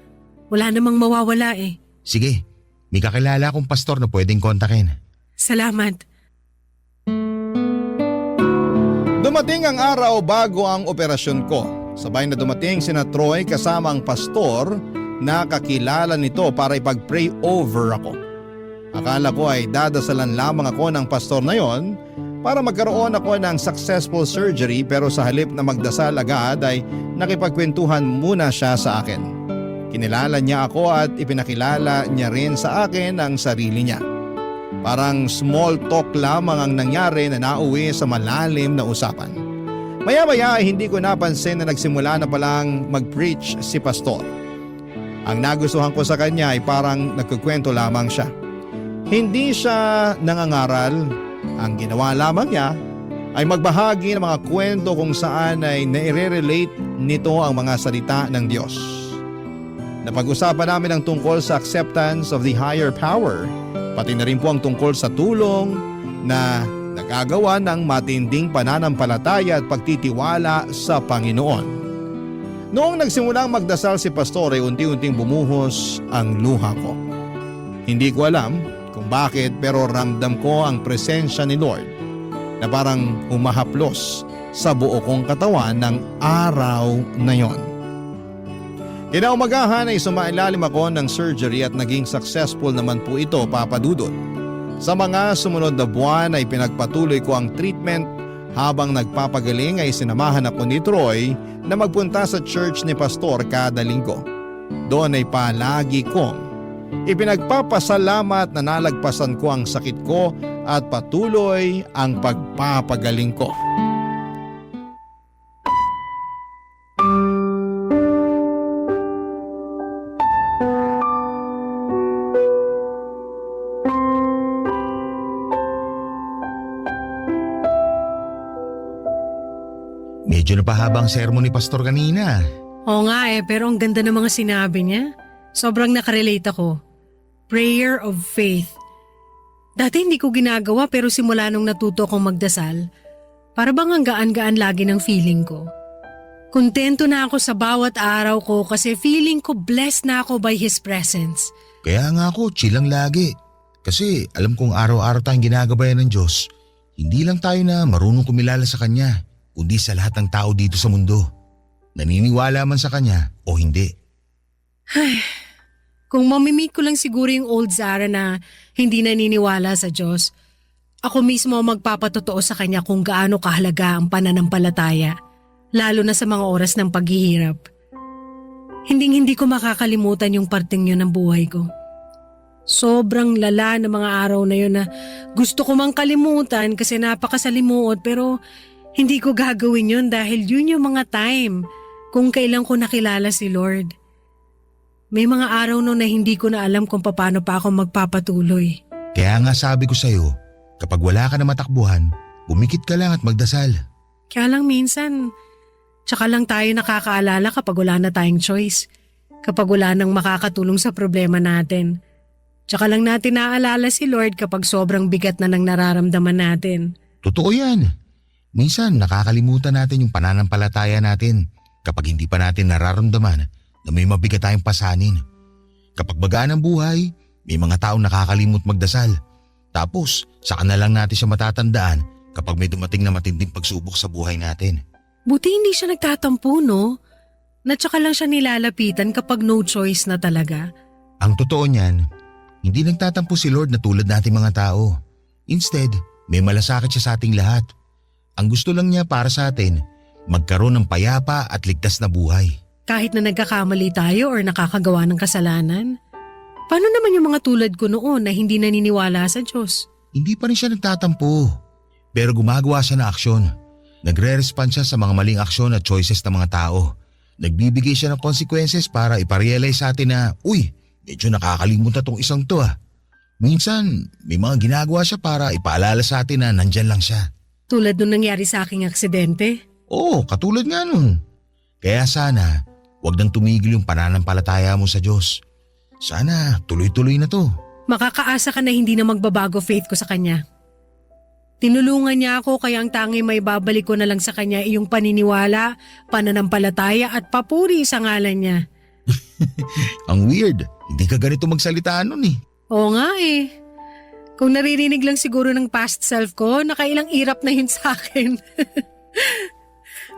Wala namang mawawala eh. Sige, may kakilala akong pastor na pwedeng kontakin. Salamat. Dumating ang araw bago ang operasyon ko. Sabay na dumating sina Troy kasama ang pastor na kakilala nito para ipag-pray over ako. Akala ko ay dadasalan lamang ako ng pastor na yon para magkaroon ako ng successful surgery pero sa halip na magdasal agad ay nakipagkwentuhan muna siya sa akin. Kinilala niya ako at ipinakilala niya rin sa akin ang sarili niya. Parang small talk lamang ang nangyari na nauwi sa malalim na usapan. Maya-maya ay hindi ko napansin na nagsimula na palang mag-preach si pastor. Ang nagustuhan ko sa kanya ay parang nagkukwento lamang siya. Hindi siya nangangaral. Ang ginawa lamang niya ay magbahagi ng mga kwento kung saan ay naire-relate nito ang mga salita ng Diyos. Napag-usapan namin ang tungkol sa acceptance of the higher power, pati na rin po ang tungkol sa tulong na nagagawa ng matinding pananampalataya at pagtitiwala sa Panginoon. Noong nagsimulang magdasal si pastor ay unti-unting bumuhos ang luha ko. Hindi ko alam kung bakit pero ramdam ko ang presensya ni Lord na parang humahaplos sa buo kong katawan ng araw na yon. Kinaumagahan ay sumailalim ako ng surgery at naging successful naman po ito, Papa Dudut. Sa mga sumunod na buwan ay pinagpatuloy ko ang treatment. Habang nagpapagaling ay sinamahan ako ni Troy na magpunta sa church ni Pastor kada linggo. Doon ay palagi kong ipinagpapasalamat na nalagpasan ko ang sakit ko at patuloy ang pagpapagaling ko. Medyo napahaba ang sermon ni pastor kanina. Oo nga pero ang ganda ng mga sinabi niya. Sobrang nakarelate ako. Prayer of faith. Dati hindi ko ginagawa pero simula nung natuto akong magdasal, para bang ang gaan-gaan lagi ng feeling ko. Kontento na ako sa bawat araw ko kasi feeling ko blessed na ako by His presence. Kaya nga ako, chill lang lagi. Kasi alam kong araw-araw tayong ginagabayan ng Diyos. Hindi lang tayo na marunong kumilala sa Kanya, kundi sa lahat ng tao dito sa mundo. Naniniwala man sa kanya o hindi. Kung mamimik ko lang siguro yung old Zara na hindi naniniwala sa Diyos, ako mismo ang magpapatotoo sa kanya kung gaano kahalaga ang pananampalataya, lalo na sa mga oras ng paghihirap. Hindi ko makakalimutan yung parting yun ng buhay ko. Sobrang lala ng mga araw na yun na gusto ko mang kalimutan kasi napakasalimuot, pero hindi ko gagawin yun dahil yun yung mga time kung kailan ko nakilala si Lord. May mga araw no na hindi ko na alam kung paano pa ako magpapatuloy. Kaya nga sabi ko sa'yo, kapag wala ka na matakbuhan, bumikit ka lang at magdasal. Kaya lang minsan, tsaka lang tayo nakakaalala kapag wala na tayong choice. Kapag wala nang makakatulong sa problema natin. Tsaka lang natin naaalala si Lord kapag sobrang bigat na nang nararamdaman natin. Totoo yan. Minsan nakakalimutan natin yung pananampalataya natin kapag hindi pa natin nararamdaman na may mabigat tayong pasanin. Kapag bagaan ang buhay, may mga taong nakakalimot magdasal. Tapos, saka na lang natin siya matatandaan kapag may dumating na matinding pagsubok sa buhay natin. Buti hindi siya nagtatampo, no? Na tsaka lang siya nilalapitan kapag no choice na talaga. Ang totoo niyan, hindi nagtatampo si Lord na tulad nating mga tao. Instead, may malasakit siya sa ating lahat. Ang gusto lang niya para sa atin, magkaroon ng payapa at ligtas na buhay. Kahit na nagkakamali tayo or nakakagawa ng kasalanan. Paano naman yung mga tulad ko noon na hindi naniniwala sa Diyos? Hindi pa rin siya nagtatampo. Pero gumagawa siya ng aksyon. Nagre-respond siya sa mga maling aksyon at choices ng mga tao. Nagbibigay siya ng consequences para iparealize sa atin na, uy, medyo nakakalimot na tong isang to ah. Minsan, may mga ginagawa siya para ipaalala sa atin na nandyan lang siya. Tulad nung nangyari sa aking aksidente? Oo, katulad nga nun. Kaya sana, huwag nang tumigil yung pananampalataya mo sa Diyos. Sana tuloy-tuloy na to. Makakaasa ka na hindi na magbabago faith ko sa Kanya. Tinulungan niya ako kaya ang tangi may babalik ko na lang sa Kanya ay yung paniniwala, pananampalataya at papuri sa ngalan niya. Ang weird, hindi ka ganito magsalita nun eh. Oo nga eh. Kung naririnig lang siguro ng past self ko, nakailang irap na yun sa akin.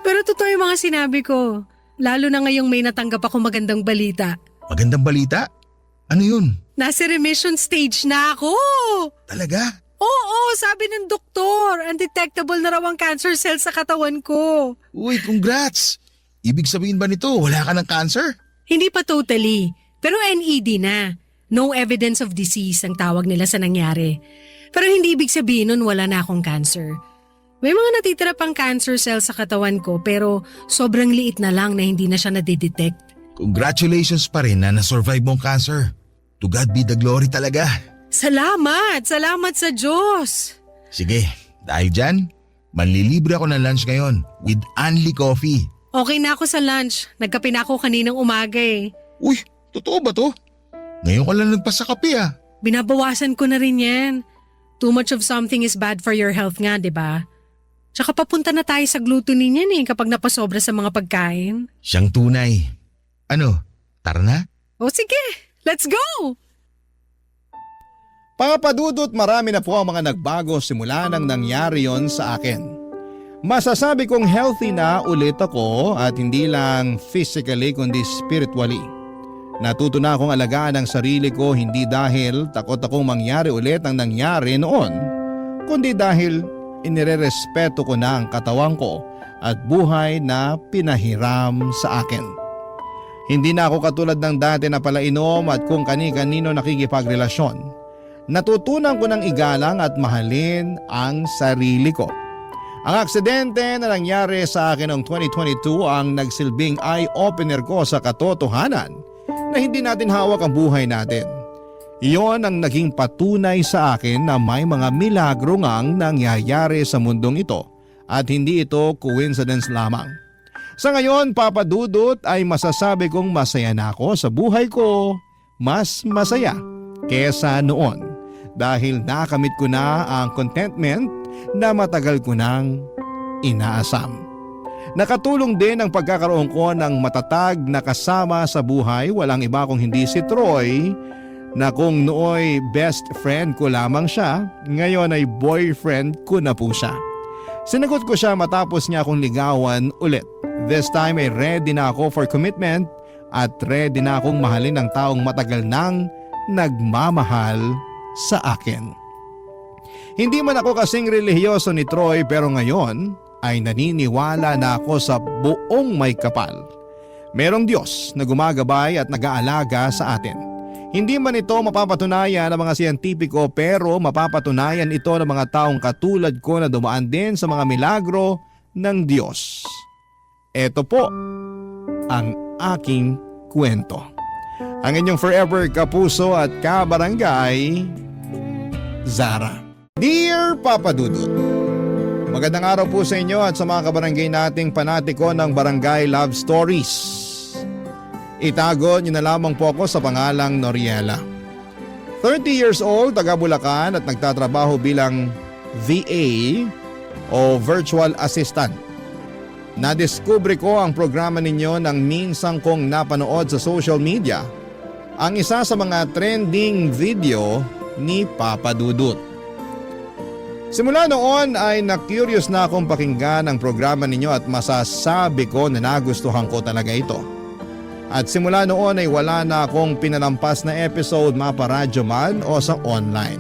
Pero totoo yung mga sinabi ko. Lalo na ngayong may natanggap ako magandang balita. Magandang balita? Ano yun? Nasa remission stage na ako! Talaga? Oo, sabi ng doktor. Undetectable na raw ang cancer cell sa katawan ko. Uy, congrats! Ibig sabihin ba nito, wala ka ng cancer? Hindi pa totally, pero NED na. No evidence of disease ang tawag nila sa nangyari. Pero hindi ibig sabihin nun wala na akong cancer. May mga natitira pang cancer cells sa katawan ko pero sobrang liit na lang na hindi na siya nadidetect. Congratulations pa rin na na-survive mong cancer. To God be the glory talaga. Salamat! Salamat sa Diyos! Sige, dahil dyan, manlilibre ako ng lunch ngayon with Anli Coffee. Okay na ako sa lunch. Nagkape na ako kaninang umaga eh. Uy, totoo ba to? Ngayon ko lang nagpasakape ah. Binabawasan ko na rin yan. Too much of something is bad for your health nga, di ba? Tsaka papunta na tayo sa gluttony niyan eh kapag napasobra sa mga pagkain. Siyang tunay. Ano, tara na? O sige, let's go! Papadudot, marami na po ang mga nagbago simula nang nangyari yon sa akin. Masasabi kong healthy na ulit ako at hindi lang physically kundi spiritually. Natuto na akong alagaan ang sarili ko hindi dahil takot akong mangyari ulit ang nangyari noon, kundi dahil inirerespeto ko na ang katawan ko at buhay na pinahiram sa akin. Hindi na ako katulad ng dati na palainom at kung kani-kanino nakikipagrelasyon. Natutunan ko ng igalang at mahalin ang sarili ko. Ang aksidente na nangyari sa akin noong 2022 ang nagsilbing eye-opener ko sa katotohanan na hindi natin hawak ang buhay natin. Iyon ang naging patunay sa akin na may mga milagro ngang nangyayari sa mundong ito at hindi ito coincidence lamang. Sa ngayon, papadudot ay masasabi kong masaya na ako sa buhay ko, mas masaya kesa noon dahil nakamit ko na ang contentment na matagal ko nang inaasam. Nakatulong din ang pagkakaroon ko ng matatag na kasama sa buhay, walang iba kung hindi si Troy, na kung nooy best friend ko lamang siya, ngayon ay boyfriend ko na po siya. Sinagot ko siya matapos niya akong ligawan ulit. This time ay ready na ako for commitment at ready na akong mahalin ng taong matagal nang nagmamahal sa akin. Hindi man ako kasing relihiyoso ni Troy pero ngayon ay naniniwala na ako sa buong may kapal. Merong Diyos na gumagabay at nag-aalaga sa atin. Hindi man ito mapapatunayan ng mga siyentipiko pero mapapatunayan ito ng mga taong katulad ko na dumaan din sa mga milagro ng Diyos. Ito po ang aking kwento. Ang inyong forever kapuso at kabarangay, Zara. Dear Papa Dudut, magandang araw po sa inyo at sa mga kabarangay nating panatiko ng Barangay Love Stories. Itago niyo na lamang po ako sa pangalang Noriela. 30 years old, taga Bulacan at nagtatrabaho bilang VA o Virtual Assistant. Nadiskubre ko ang programa ninyo nang minsan kong napanood sa social media ang isa sa mga trending video ni Papa Dudut. Simula noon ay na-curious na akong pakinggan ang programa ninyo at masasabi ko na nagustuhan ko talaga ito. At simula noon ay wala na akong pinalampas na episode maparadyo man o sa online.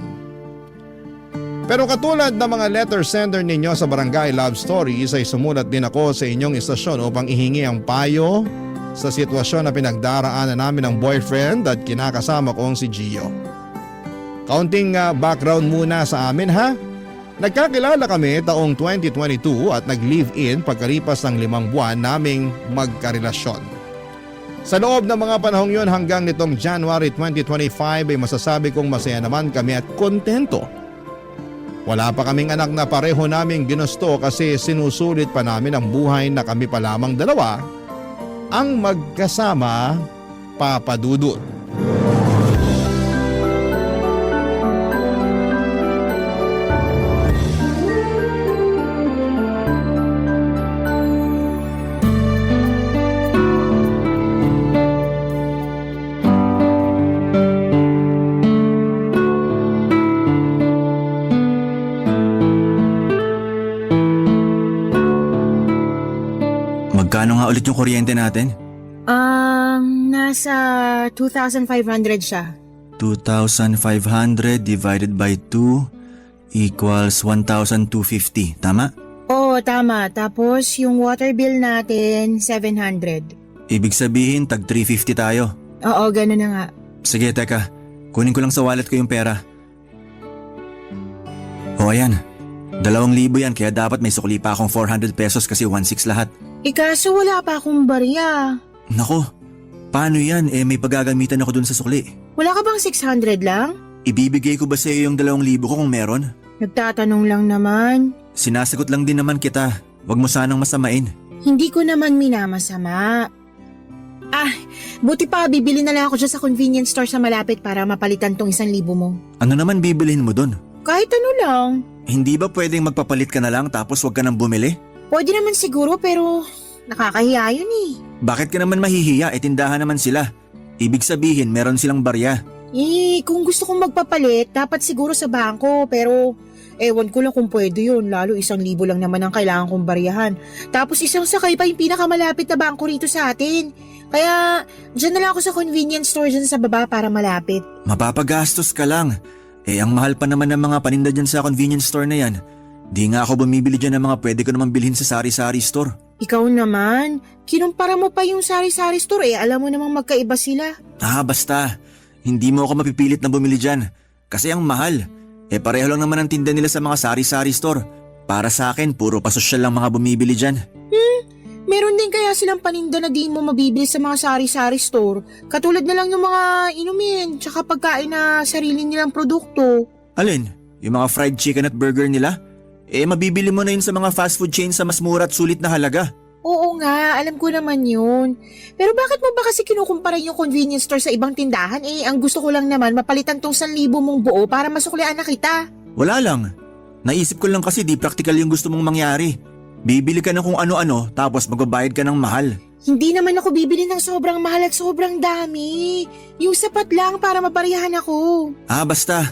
Pero katulad ng mga letter sender ninyo sa Barangay Love Stories ay sumulat din ako sa inyong istasyon upang ihingi ang payo sa sitwasyon na pinagdaraanan namin ng boyfriend at kinakasama kong si Gio. Kaunting background muna sa amin ha. Nagkakilala kami taong 2022 at nag-live-in pagkalipas ng 5 buwan naming magkarelasyon. Sa loob ng mga panahong yun hanggang nitong January 2025 ay masasabi kong masaya naman kami at kontento. Wala pa kaming anak na pareho naming ginusto kasi sinusulit pa namin ang buhay na kami pa lamang dalawa ang magkasama, Papa Dudut. Magkano nga ulit yung kuryente natin? Nasa 2,500 siya. 2,500 divided by 2 equals 1,250. Tama? Oo, tama. Tapos yung water bill natin, 700. Ibig sabihin tag 350 tayo. Oo, gano'n na nga. Sige, teka. Kunin ko lang sa wallet ko yung pera. O ayan. 2,000 yan kaya dapat may sukli pa akong 400 pesos kasi 1,600 lahat. Kaso wala pa akong barya. Nako, paano yan? May paggagamitan ako dun sa sukli. Wala ka bang 600 lang? Ibibigay ko ba sa iyo yung 2,000 ko kung meron? Nagtatanong lang naman. Sinasagot lang din naman kita. Huwag mo sanang masamain. Hindi ko naman minamasama. Buti pa bibili na lang ako dyan sa convenience store sa malapit para mapalitan tong 1,000 mo. Ano naman bibilhin mo dun? Kahit ano lang. Hindi ba pwedeng magpapalit ka na lang tapos huwag ka nang bumili? Pwede naman siguro pero nakakahiya yun eh. Bakit ka naman mahihiya? Tindahan naman sila. Ibig sabihin meron silang barya. Kung gusto kong magpapalit, dapat siguro sa bangko. Pero ewan ko lang kung pwede yun. Lalo 1,000 lang naman ang kailangan kong baryahan. Tapos isang sakay pa yung pinakamalapit na bangko rito sa atin. Kaya dyan na lang ako sa convenience store dyan sa baba para malapit. Mapapagastos ka lang. Ang mahal pa naman ng mga paninda dyan sa convenience store na yan. Di nga ako bumibili dyan ng mga pwede ko naman bilhin sa sari-sari store. Ikaw naman, kinumpara mo pa yung sari-sari store alam mo namang magkaiba sila. Basta. Hindi mo ako mapipilit na bumili dyan. Kasi ang mahal. Pareho lang naman ang tinda nila sa mga sari-sari store. Para sa akin, puro pasosyal lang mga bumibili dyan. Meron din kaya silang paninda na di mo mabibili sa mga sari-sari store. Katulad na lang yung mga inumin, tsaka pagkain na sarili nilang produkto. Alin? Yung mga fried chicken at burger nila? Mabibili mo na yun sa mga fast food chain sa mas mura at sulit na halaga. Oo nga, alam ko naman yun. Pero bakit mo ba kasi kinukumpara yung convenience store sa ibang tindahan? Ang gusto ko lang naman mapalitan tong 1,000 mong buo para masuklian na kita. Wala lang. Naisip ko lang kasi di practical yung gusto mong mangyari. Bibili ka ng kung ano-ano tapos magbabayad ka ng mahal. Hindi naman ako bibili ng sobrang mahal at sobrang dami. Yung sapat lang para mabariyahan ako. Basta.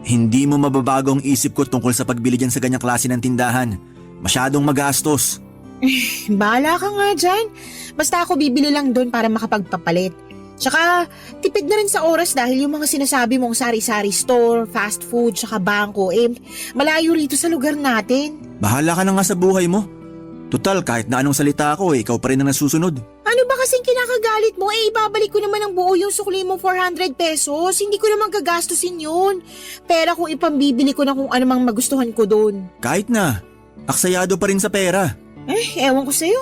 Hindi mo mababago ang isip ko tungkol sa pagbili dyan sa ganyang klase ng tindahan. Masyadong magastos. Bahala ka nga dyan. Basta ako bibili lang doon para makapagpapalit. Tsaka tipid na rin sa oras dahil yung mga sinasabi mong sari-sari store, fast food, tsaka bangko, malayo rito sa lugar natin. Bahala ka na nga sa buhay mo. Tutal, kahit na anong salita ako, ikaw pa rin ang nasusunod. Ano ba kasing kinakagalit mo? Ibabalik ko naman ang buo yung sukli mong 400 pesos. Hindi ko naman gagastusin yun. Pera kung ipambibili ko na kung anumang magustuhan ko doon. Kahit na, aksayado pa rin sa pera. Ewan ko sa'yo.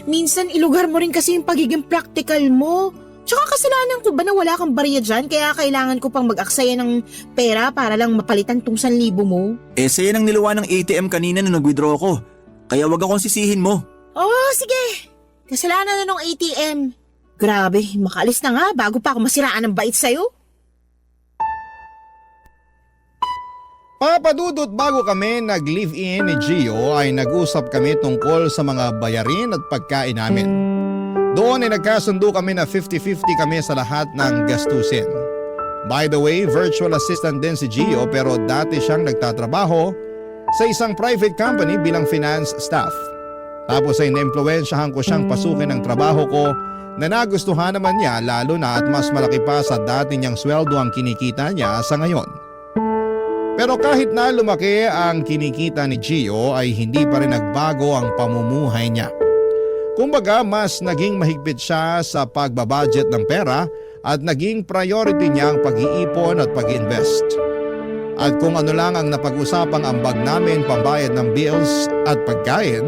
Minsan ilugar mo rin kasi yung pagiging practical mo. Tsaka kasalanan ko ba na wala kang barya dyan kaya kailangan ko pang mag-aksaya ng pera para lang mapalitan tong 1,000 mo? Saya nang niluwa ng ATM kanina nung nag-withdraw ko. Kaya wag akong sisihin mo. Oh, sige. Kasalanan na ng ATM. Grabe, makaalis na nga bago pa ako masiraan ng bait sa'yo. Papadudot, bago kami nag-live-in ni Gio ay nag-usap kami tungkol sa mga bayarin at pagkain namin. Doon ay nagkasundo kami na 50-50 kami sa lahat ng gastusin. By the way, virtual assistant din si Gio pero dati siyang nagtatrabaho sa isang private company bilang finance staff. Tapos ay na-impluwensyahan ko siyang pasukin ng trabaho ko na nagustuhan naman niya lalo na at mas malaki pa sa dati niyang sweldo ang kinikita niya sa ngayon. Pero kahit na lumaki ang kinikita ni Gio ay hindi pa rin nagbago ang pamumuhay niya. Kumbaga mas naging mahigpit siya sa pagbabudget ng pera at naging priority niya ang pag-iipon at pag-invest. At kung ano lang ang napag-usapang ambag namin pambayad ng bills at pagkain,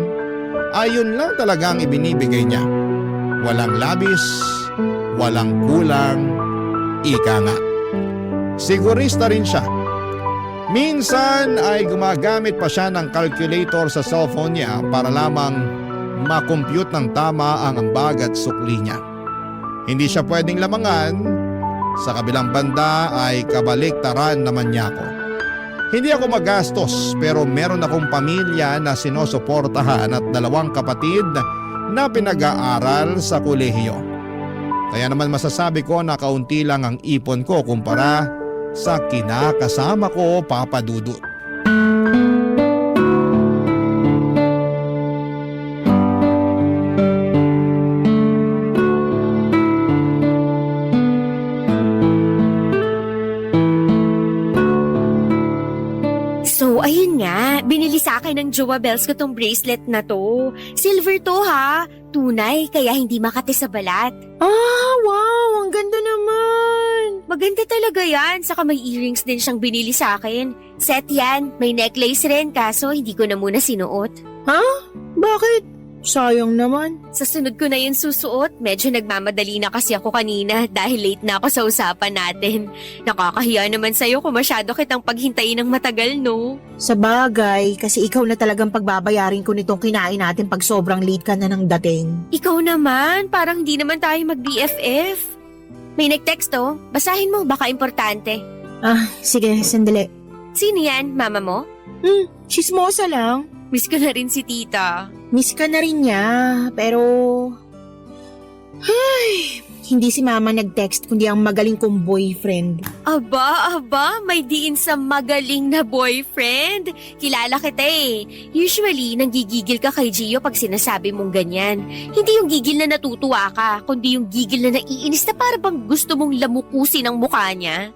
ayun lang talagang ibinibigay niya. Walang labis, walang kulang, ika nga. Sigurista rin siya. Minsan ay gumagamit pa siya ng calculator sa cellphone niya para lamang makompute ng tama ang ambag at sukli niya. Hindi siya pwedeng lamangan, sa kabilang banda ay kabaliktaran naman niya ako. Hindi ako magastos pero meron akong pamilya na sinusuportahan at 2 kapatid na pinag-aaral sa kolehiyo. Kaya naman masasabi ko na kaunti lang ang ipon ko kumpara sa kinakasama ko, Papa Dudut. So, ayun nga, binili sa akin ng Jowa Bells ko tong bracelet na to. Silver to ha, tunay kaya hindi makati sa balat. Ah, wow, ang ganda naman. Maganda talaga yan, saka may earrings din siyang binili sa akin. Set yan, may necklace rin kaso hindi ko na muna sinuot. Ha? Bakit? Sayang naman. Sa sunod ko na yun susuot, medyo nagmamadali na kasi ako kanina dahil late na ako sa usapan natin. Nakakahiya naman sa'yo kung masyado kitang paghintayin ng matagal, no? Sa bagay, kasi ikaw na talagang pagbabayarin ko nitong kinain natin pag sobrang late ka na ng dating. Ikaw naman, parang hindi naman tayo mag-BFF. May nag-text oh, basahin mo, baka importante. Ah, sige, sandali. Sino yan, mama mo? Chismosa lang. Miss ko na rin si tita. Miss ka na rin niya, pero... Ay, hindi si mama nag-text kundi ang magaling kong boyfriend. Aba, may diin sa magaling na boyfriend. Kilala kita eh. Usually, nanggigigil ka kay Gio pag sinasabi mong ganyan. Hindi yung gigil na natutuwa ka, kundi yung gigil na naiinis na para bang gusto mong lamukusin ang mukha niya.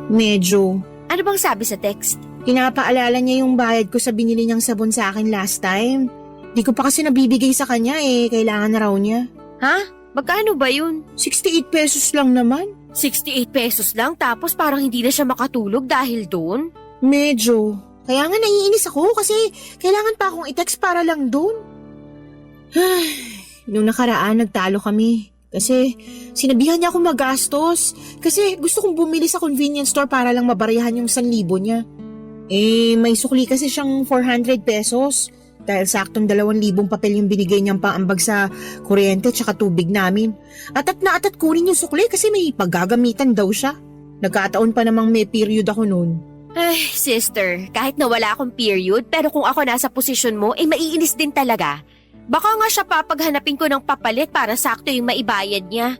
Medyo. Ano bang sabi sa text? Pinapaalala niya yung bayad ko sa binili niyang sabon sa akin last time. Di ko pa kasi nabibigay sa kanya kailangan na raw niya. Ha? Magkano ba yun? 68 pesos lang naman. 68 pesos lang tapos parang hindi na siya makatulog dahil doon? Medyo. Kaya nga naiinis ako kasi kailangan pa akong i-text para lang doon. Nung nakaraan nagtalo kami. Kasi sinabihan niya akong magastos. Kasi gusto kong bumili sa convenience store para lang mabaryahan yung 1,000 niya. May sukli kasi siyang 400 pesos. Dahil saktong 2,000 papel yung binigay niyang paambag sa kuryente tsaka tubig namin. Atat na atat kunin yung sukli kasi may paggagamitan daw siya. Nagkataon pa namang may period ako noon. Ay, sister, kahit na wala akong period, pero kung ako nasa posisyon mo, maiinis din talaga. Baka nga siya papaghanapin ko ng papalit para sakto yung maibayad niya.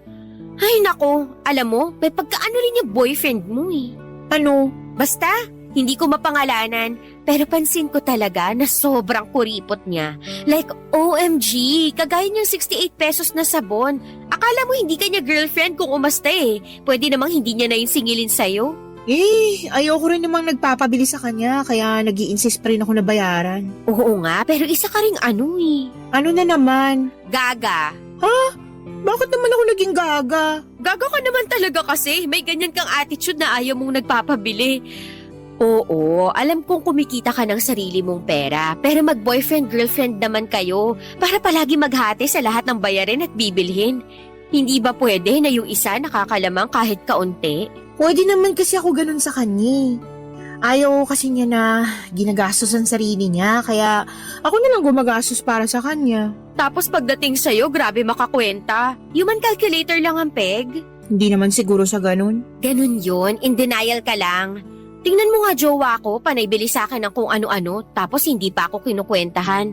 Ay nako, alam mo, may pagkaano rin yung boyfriend mo eh. Ano? Basta, Hindi ko mapangalanan, pero pansin ko talaga na sobrang kuripot niya. Like, OMG, kagaya niyang 68 pesos na sabon. Akala mo hindi ka niya girlfriend kung umasta eh. Pwede namang hindi niya na yung singilin sa'yo. Ayoko rin namang nagpapabili sa kanya, kaya nag-i-insist pa rin ako na bayaran. Oo nga, pero isa ka ring ano eh. Ano na naman? Gaga. Bakit naman ako naging gaga? Gaga ka naman talaga kasi. May ganyan kang attitude na ayaw mong nagpapabili. Oo, alam kong kumikita ka ng sarili mong pera, pero mag-boyfriend-girlfriend naman kayo para palagi maghati sa lahat ng bayarin at bibilhin. Hindi ba pwede na yung isa nakakalamang kahit kaunti? Pwede naman kasi ako ganun sa kanya. Ayaw kasi niya na ginagastos ang sarili niya, kaya ako na lang gumagastos para sa kanya. Tapos pagdating sa'yo, grabe makakwenta. Human calculator lang ang peg. Hindi naman siguro sa ganun. Ganun yun, in denial ka lang. Tingnan mo nga jowa ko, panay bili sa akin ng kung ano-ano, tapos hindi pa ako kinukwentahan.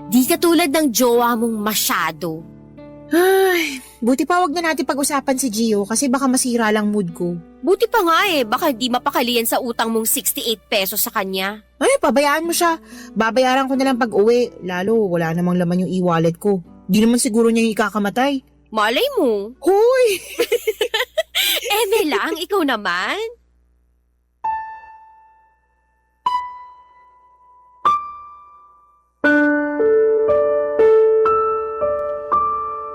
Di katulad ng jowa mong masyado. Ay, buti pa wag na natin pag-usapan si Gio kasi baka masira lang mood ko. Buti pa nga eh, baka di mapakalian sa utang mong 68 pesos sa kanya. Ay, pabayaan mo siya. Babayaran ko na lang pag-uwi, lalo wala namang laman yung e-wallet ko. Di naman siguro niya yung ikakamatay. Malay mo. Hoy! Eme lang, ikaw naman.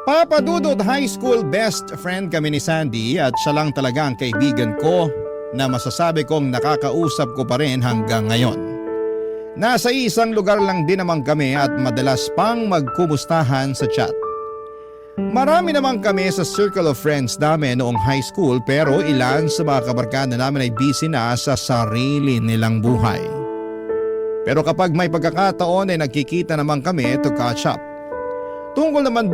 Papa Dudut High School best friend kami ni Sandy at siya lang talaga ang kaibigan ko na masasabi kong nakakausap ko pa rin hanggang ngayon. Nasa isang lugar lang din naman kami at madalas pang magkumustahan sa chat. Marami naman kami sa circle of friends namin noong high school pero ilan sa mga kabarkada namin ay busy na sa sarili nilang buhay. Pero kapag may pagkakataon ay nagkikita naman kami to catch up. Tungkol naman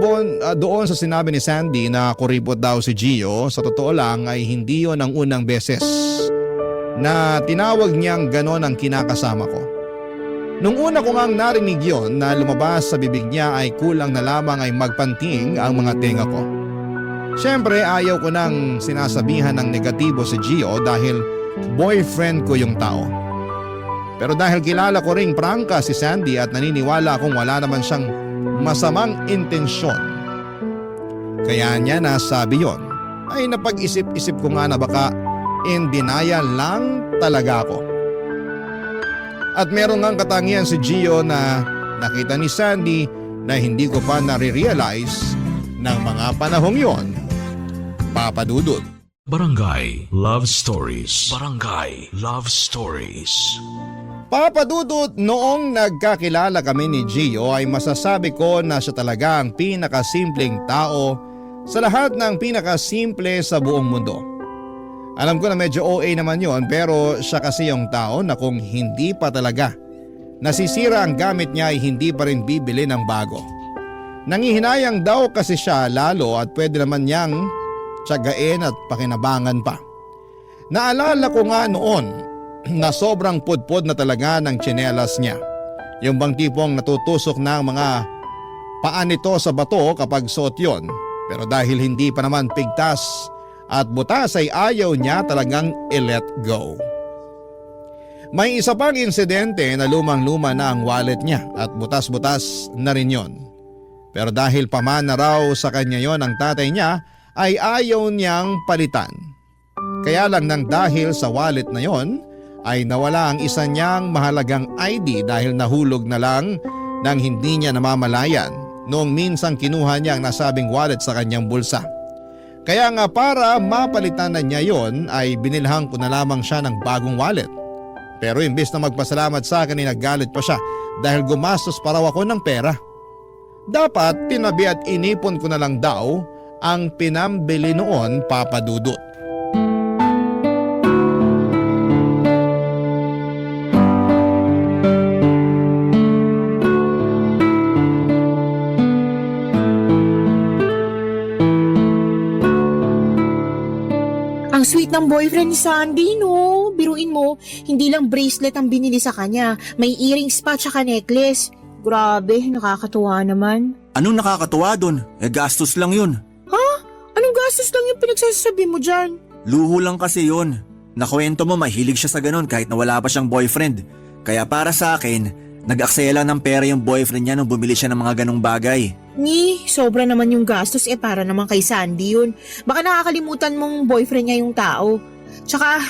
doon sa sinabi ni Sandy na kuripot daw si Gio, sa totoo lang ay hindi yon ang unang beses na tinawag niyang ganon ang kinakasama ko. Nung una ko ngang narinig yon na lumabas sa bibig niya ay kulang na lamang ay magpanting ang mga tenga ko. Siyempre ayaw ko nang sinasabihan ng negatibo si Gio dahil boyfriend ko yung tao. Pero dahil kilala ko ring prangka si Sandy at naniniwala akong wala naman siyang masamang intensyon. Kaya niya nasabi yon, ay napag-isip-isip ko nga na baka in denial lang talaga ako. At meron ngang katangian si Gio na nakita ni Sandy na hindi ko pa nare-realize ng mga panahong yon. Papa Dudut. Barangay Love Stories. Barangay Love Stories. Papa Dudut, noong nagkakilala kami ni Gio ay masasabi ko na siya talaga ang pinakasimpleng tao sa lahat ng pinakasimple sa buong mundo. Alam ko na medyo OA naman yon pero siya kasi yung tao na kung hindi pa talaga nasisira ang gamit niya ay hindi pa rin bibili ng bago. Nangihinayang daw kasi siya lalo at pwede naman niyang tiyagain at pakinabangan pa. Naalala ko nga noon na sobrang pudpod na talaga ng tsinelas niya. Yung bang tipong natutusok na ang mga paa nito sa bato kapag suot yon. Pero dahil hindi pa naman pigtas at butas ay ayaw niya talagang i-let go. May isa pang insidente na lumang-luma na ang wallet niya at butas-butas na rin yon. Pero dahil pamana raw sa kanya yon ang tatay niya ay ayaw niyang palitan. Kaya lang nang dahil sa wallet na yon ay nawala ang isa niyang mahalagang ID dahil nahulog na lang nang hindi niya namamalayan noong minsang kinuha niya ang nasabing wallet sa kanyang bulsa. Kaya nga para mapalitan na niya yon ay binilhan ko na lamang siya ng bagong wallet. Pero imbes na magpasalamat sa akin ay naggalit pa siya dahil gumastos pa raw ako ng pera. Dapat tinabi at inipon ko na lang daw ang pinambili noon, Papa Dudut. Ang sweet ng boyfriend ni Sandy, no? Biruin mo, hindi lang bracelet ang binili sa kanya. May earrings pa tsaka necklace. Grabe, nakakatuwa naman. Anong nakakatuwa dun? Gastos lang yun. Anong gastos lang yung pinagsasabi mo dyan? Luho lang kasi yun. Nakwento mo mahilig siya sa ganun kahit na wala pa siyang boyfriend. Kaya para sa akin, nag-aksaya lang ng pera yung boyfriend niya nung bumili siya ng mga ganung bagay. Sobra naman yung gastos para naman kay Sandy yun. Baka nakakalimutan mong boyfriend niya yung tao. Tsaka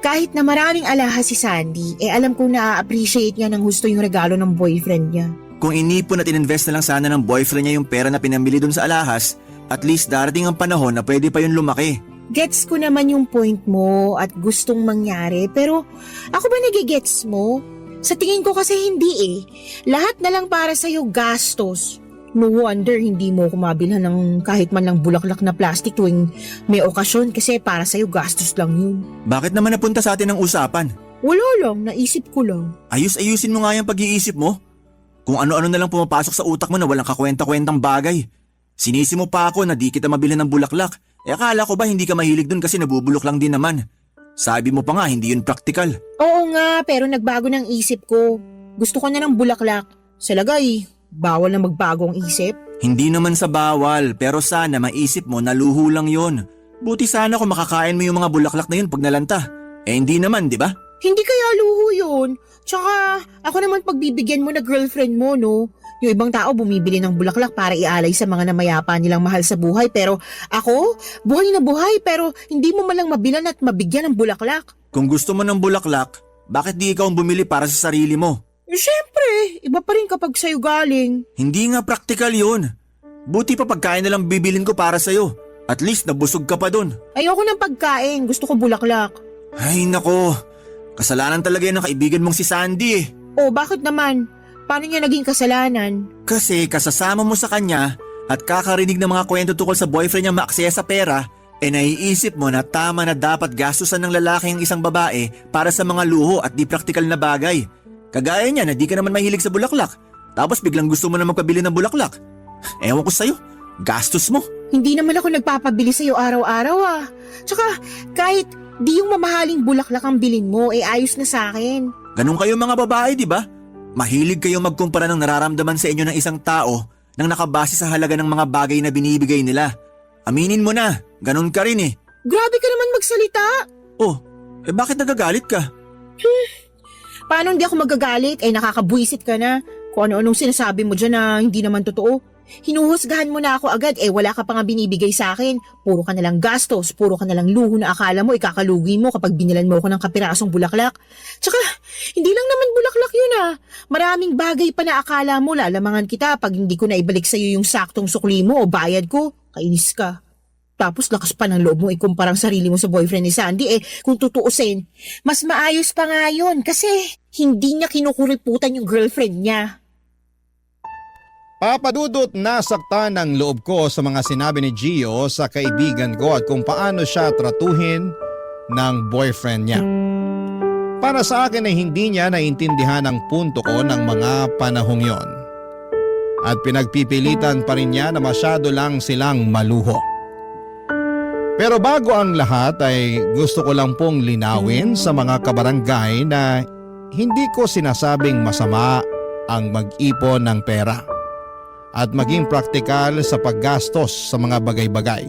kahit na maraming alahas si Sandy, alam kong na-appreciate niya ng husto yung regalo ng boyfriend niya. Kung inipon at ininvest na lang sana ng boyfriend niya yung pera na pinamili dun sa alahas, at least darating ang panahon na pwede pa yun lumaki. Gets ko naman yung point mo at gustong mangyari, pero ako ba nagigets mo? Sa tingin ko kasi hindi Lahat na lang para sa'yo gastos. No wonder hindi mo kumabilhan ng kahit man lang bulaklak na plastic tuwing may okasyon kasi para sa'yo gastos lang yun. Bakit naman napunta sa atin ang usapan? Wala lang, naisip ko lang. Ayusin mo nga yung pag-iisip mo. Kung ano-ano na lang pumapasok sa utak mo na walang kakwenta-kwentang bagay. Sinisi mo pa ako na di kita mabili ng bulaklak. Akala ko ba hindi ka mahilig dun kasi nabubulok lang din naman. Sabi mo pa nga hindi yun praktikal. Oo nga, pero nagbago ng isip ko. Gusto ko na ng bulaklak. Sa lagay, bawal na magbago ang isip. Hindi naman sa bawal, pero sana maisip mo na luho lang yun. Buti sana kung makakain mo yung mga bulaklak na yun pag nalanta. Hindi naman, di ba? Hindi kaya luho yun. Tsaka, ako naman pagbibigyan mo na girlfriend mo, no? Yung ibang tao bumibili ng bulaklak para ialay sa mga namayapa nilang mahal sa buhay. Pero ako, buhay na buhay pero hindi mo malang mabilan at mabigyan ng bulaklak. Kung gusto mo ng bulaklak, bakit di ikaw ang bumili para sa sarili mo? Siyempre, iba pa rin kapag sa'yo galing. Hindi nga praktikal yun. Buti pa pagkain na lang bibilin ko para sa'yo. At least nabusog ka pa dun. Ayoko ng pagkain, gusto ko bulaklak. Ay nako, kasalanan talaga yan ng kaibigan mong si Sandy Oh, bakit naman? Paano niya naging kasalanan? Kasi kasasama mo sa kanya at kakarinig ng mga kwento tungkol sa boyfriend niya maaksaya sa pera, naiisip mo na tama na dapat gastusan ng lalaki ang isang babae para sa mga luho at di praktikal na bagay. Kagaya niya na di ka naman mahilig sa bulaklak, tapos biglang gusto mo na magpabili ng bulaklak. Ewan ko sa'yo, gastos mo. Hindi naman ako nagpapabili sa'yo araw-araw Tsaka kahit di yung mamahaling bulaklak ang bilin mo, ayos na sa akin. Ganun kayo mga babae, di ba? Mahilig kayong magkumpara ng nararamdaman sa inyo ng isang tao nang nakabase sa halaga ng mga bagay na binibigay nila. Aminin mo na, ganun ka rin Grabe ka naman magsalita. Oh, bakit nagagalit ka? Paano hindi ako magagalit? Nakakabwisit ka na. Kung ano-anong sinasabi mo dyan na hindi naman totoo. Hinuhusgahan mo na ako agad, wala ka pa nga binibigay sa akin. Puro ka nalang gastos, puro ka nalang luho na akala mo ikakalugi mo kapag binilan mo ako ng kapirasong bulaklak. Tsaka, hindi lang naman bulaklak yun Maraming bagay pa na akala mo lalamangan kita pag hindi ko na ibalik sa'yo yung saktong sukli mo o bayad ko. Kainis ka. Tapos lakas pa ng loob mo ikumpara ang sarili mo sa boyfriend ni Sandy. Kung tutuusin, mas maayos pa nga yun kasi hindi niya kinukuriputan yung girlfriend niya. Papadudot nasaktan ang loob ko sa mga sinabi ni Gio sa kaibigan ko at kung paano siya tratuhin ng boyfriend niya. Para sa akin ay hindi niya naintindihan ang punto ko ng mga panahong yon. At pinagpipilitan pa rin niya na masyado lang silang maluho. Pero bago ang lahat ay gusto ko lang pong linawin sa mga kabarangay na hindi ko sinasabing masama ang mag-ipon ng pera at maging praktikal sa paggastos sa mga bagay-bagay.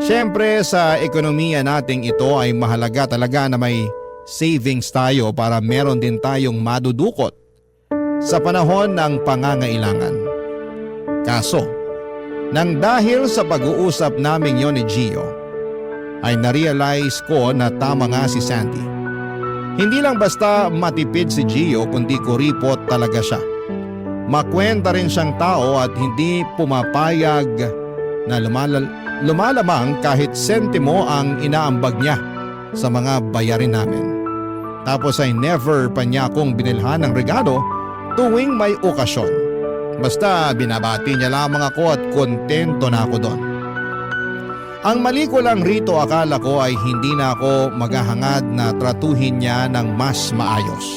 Siyempre sa ekonomiya nating ito ay mahalaga talaga na may savings tayo para meron din tayong madudukot sa panahon ng pangangailangan. Kaso, nang dahil sa pag-uusap namin yon ni Gio, ay narealize ko na tama nga si Sandy. Hindi lang basta matipid si Gio kundi kuripot talaga siya. Makwenta rin siyang tao at hindi pumapayag na lumalamang kahit sentimo ang inaambag niya sa mga bayarin namin. Tapos ay never pa niya akong binilhan ng regalo tuwing may okasyon. Basta binabati niya lamang ako at kontento na ako doon. Ang mali ko lang rito akala ko ay hindi na ako maghahangad na tratuhin niya ng mas maayos.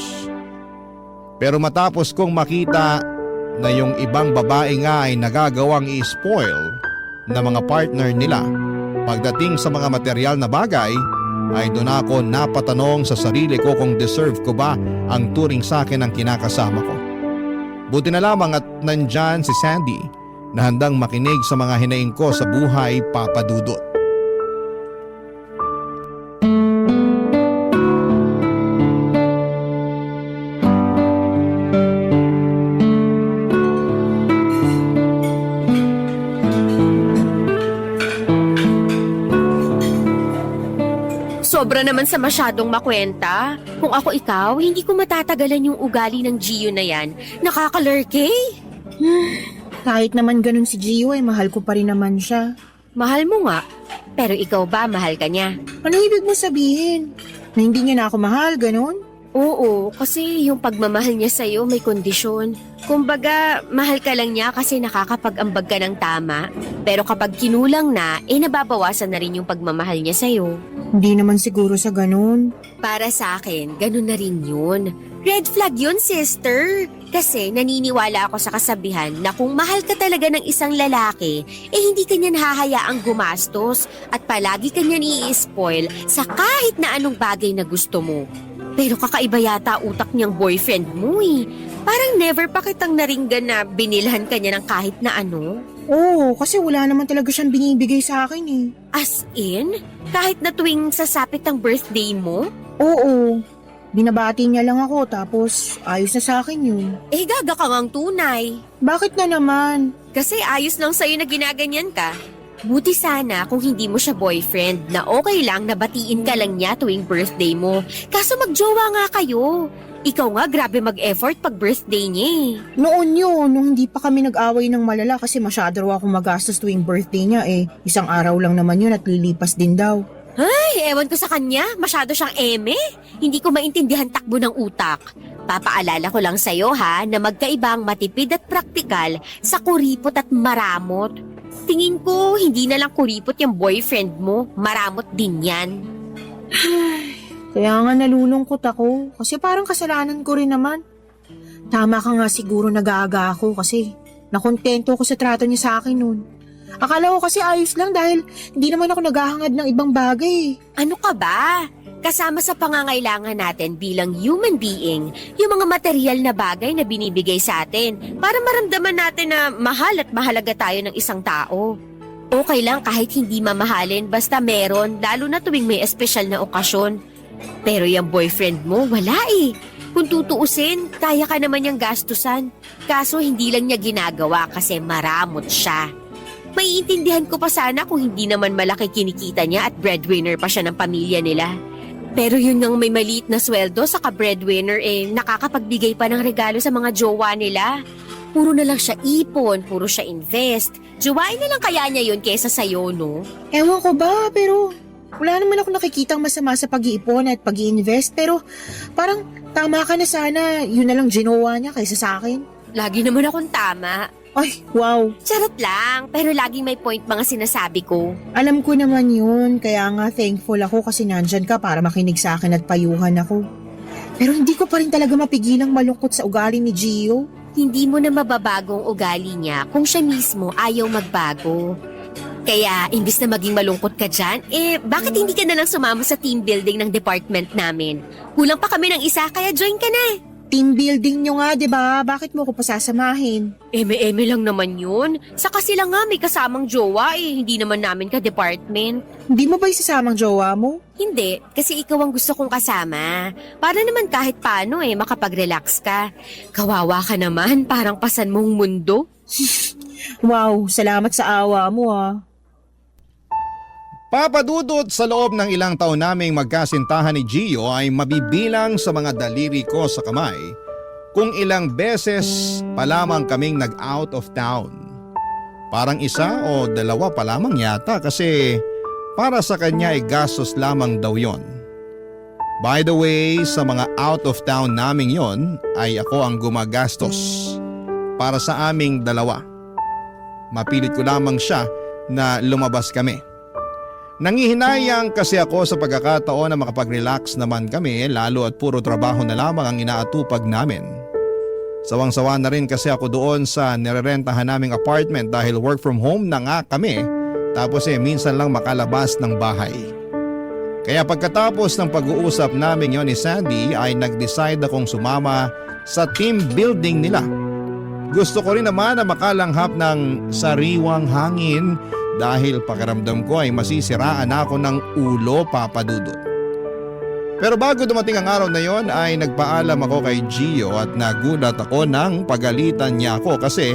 Pero matapos kong makita na yung ibang babae nga ay nagagawang i-spoil na mga partner nila pagdating sa mga material na bagay, ay doon ako napatanong sa sarili ko kung deserve ko ba ang turing sa akin ng kinakasama ko. Buti na lamang at nandyan si Sandy na handang makinig sa mga hinaing ko sa buhay, Papa Dudut. Sobra naman sa masyadong makwenta. Kung ako ikaw, hindi ko matatagalan yung ugali ng Gio na yan. Nakakalurke. Kahit naman ganun si Gio mahal ko pa rin naman siya. Mahal mo nga. Pero ikaw ba, mahal ka niya? Ano ibig mo sabihin? Na hindi niya na ako mahal, ganun? Oo, kasi yung pagmamahal niya sa'yo may kondisyon. Kumbaga, mahal ka lang niya kasi nakakapag-ambag ka ng tama. Pero kapag kinulang na, nababawasan na rin yung pagmamahal niya sa'yo. Hindi naman siguro sa ganun. Para sa akin, ganun na rin yun. Red flag yun, sister. Kasi naniniwala ako sa kasabihan na kung mahal ka talaga ng isang lalaki, hindi ka niya nahahayaang gumastos at palagi ka niya i-spoil sa kahit na anong bagay na gusto mo. Pero kakaiba yata utak niyang boyfriend mo eh. Parang never pa kitang naringgan na binilhan ka niya ng kahit na ano. Oo, kasi wala naman talaga siyang binibigay sa akin eh. As in? Kahit na tuwing sasapit ang birthday mo? Oo, binabati niya lang ako tapos ayos na sa akin yun. Gaga ka ngang tunay. Bakit na naman? Kasi ayos lang sa'yo na ginaganyan ka. Buti sana kung hindi mo siya boyfriend na okay lang na batiin ka lang niya tuwing birthday mo. Kaso magjowa nga kayo. Ikaw nga grabe mag-effort pag birthday niya eh. Noon yun, nung hindi pa kami nag-away ng malala kasi masyado raw akong magastos tuwing birthday niya eh. Isang araw lang naman yun at lilipas din daw. Ay, ewan ko sa kanya. Masyado siyang eme. Hindi ko maintindihan takbo ng utak. Papaalala ko lang sa'yo ha na magkaibang matipid at praktikal sa kuripot at maramot. Tingin ko, hindi na lang kuripot yung boyfriend mo. Maramot din yan. Kaya nga nalulungkot ako kasi parang kasalanan ko rin naman. Tama ka nga siguro nag-aaga ako kasi nakontento ko sa trato niya sa akin noon. Akala ko kasi ayos lang dahil hindi naman ako naghahangad ng ibang bagay. Ano ka ba? Kasama sa pangangailangan natin bilang human being, yung mga material na bagay na binibigay sa atin para maramdaman natin na mahal at mahalaga tayo ng isang tao. Okay lang kahit hindi mamahalin basta meron, lalo na tuwing may espesyal na okasyon. Pero yung boyfriend mo, wala eh. Kung tutuusin, kaya ka naman niyang gastusan. Kaso hindi lang niya ginagawa kasi maramot siya. Maiintindihan ko pa sana kung hindi naman malaki kinikita niya at breadwinner pa siya ng pamilya nila. Pero yun ngang may maliit na sweldo sa ka-breadwinner nakakapagbigay pa ng regalo sa mga jowa nila. Puro na lang siya ipon, puro siya invest. Jowain na lang kaya niya yun kesa sa'yo, no? Ewan ko ba, pero wala naman ako nakikitang masama sa pag-iipon at pag-i-invest. Pero parang tama ka na sana, yun na lang ginawa niya kaysa sa akin. Lagi naman akong tama. Ay, wow. Charot lang, pero laging may point mga sinasabi ko. Alam ko naman yun, kaya nga thankful ako kasi nandyan ka para makinig sa akin at payuhan ako. Pero hindi ko pa rin talaga mapigilang malungkot sa ugali ni Gio. Hindi mo na mababagong ugali niya kung siya mismo ayaw magbago. Kaya, imbis na maging malungkot ka dyan, bakit hindi ka na lang sumama sa team building ng department namin? Kulang pa kami ng isa, kaya join ka na. Team building nyo nga, 'di ba? Bakit mo ko pasasamahin? Eme-eme lang naman yun. Saka sila nga may kasamang jowa hindi naman namin ka-department. Hindi mo ba isasamang jowa mo? Hindi, kasi ikaw ang gusto kong kasama. Para naman kahit paano makapag-relax ka. Kawawa ka naman, parang pasan mong mundo. Wow, salamat sa awa mo Papadudot sa loob ng ilang taon naming magkasintahan ni Gio ay mabibilang sa mga daliri ko sa kamay kung ilang beses pa lamang kaming nag-out of town. Parang isa o dalawa pa lamang yata kasi para sa kanya ay gastos lamang daw yon. By the way, sa mga out of town naming yon ay ako ang gumagastos para sa aming dalawa. Mapilit ko lamang siya na lumabas kami. Nangihinayang kasi ako sa pagkakataon na makapag-relax naman kami lalo at puro trabaho na lamang ang inaatupag namin. Sawang-sawa na rin kasi ako doon sa nirerentahan naming apartment dahil work from home na nga kami tapos minsan lang makalabas ng bahay. Kaya pagkatapos ng pag-uusap namin yon ni Sandy ay nag-decide akong sumama sa team building nila. Gusto ko rin naman na makalanghap ng sariwang hangin dahil pakiramdam ko ay masisiraan ako ng ulo, Papadudot. Pero bago dumating ang araw na yon ay nagpaalam ako kay Gio at nagulat ako nang pagalitan niya ako kasi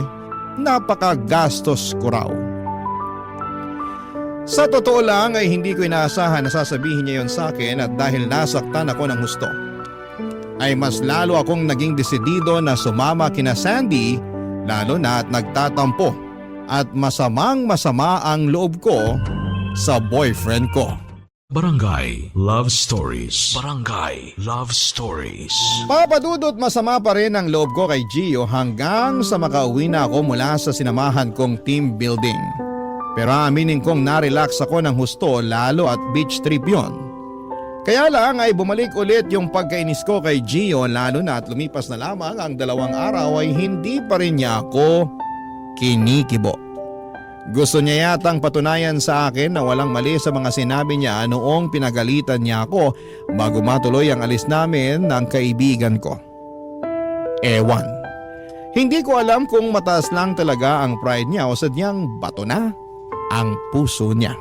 napakagastos ko raw. Sa totoo lang ay hindi ko inaasahan na sasabihin niya yon sa akin at dahil nasaktan ako ng husto, ay mas lalo akong naging desidido na sumama kina Sandy, lalo na at nagtatampo at masama ang loob ko sa boyfriend ko. Barangay Love Stories. Barangay Love Stories. Papadudot masama pa rin ang loob ko kay Gio hanggang sa makauwi na ako mula sa sinamahan kong team building. Pero aminin kong narelax ako ng husto lalo at beach trip yon. Kaya lang ay bumalik ulit yung pagkainis ko kay Gio lalo na at lumipas na lamang ang 2 araw ay hindi pa rin niya ako kinikibo. Gusto niya yatang patunayan sa akin na walang mali sa mga sinabi niya noong pinagalitan niya ako bago matuloy ang alis namin ng kaibigan ko. Ewan. Hindi ko alam kung mataas lang talaga ang pride niya o sadyang bato na ang puso niya.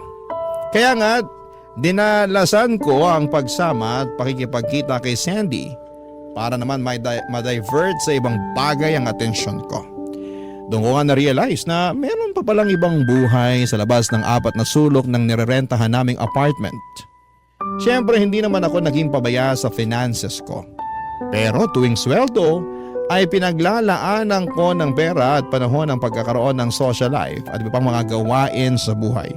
Kaya nga, dinalasan ko ang pagsama at pakikipagkita kay Sandy para naman ma-divert sa ibang bagay ang atensyon ko. Doon ko nga na-realize na meron pa palang ibang buhay sa labas ng 4 na sulok ng nirerentahan naming apartment. Siyempre hindi naman ako naging pabaya sa finances ko. Pero tuwing sweldo ay pinaglalaanan ko ng pera at panahon ng pagkakaroon ng social life at iba pang mga gawain sa buhay.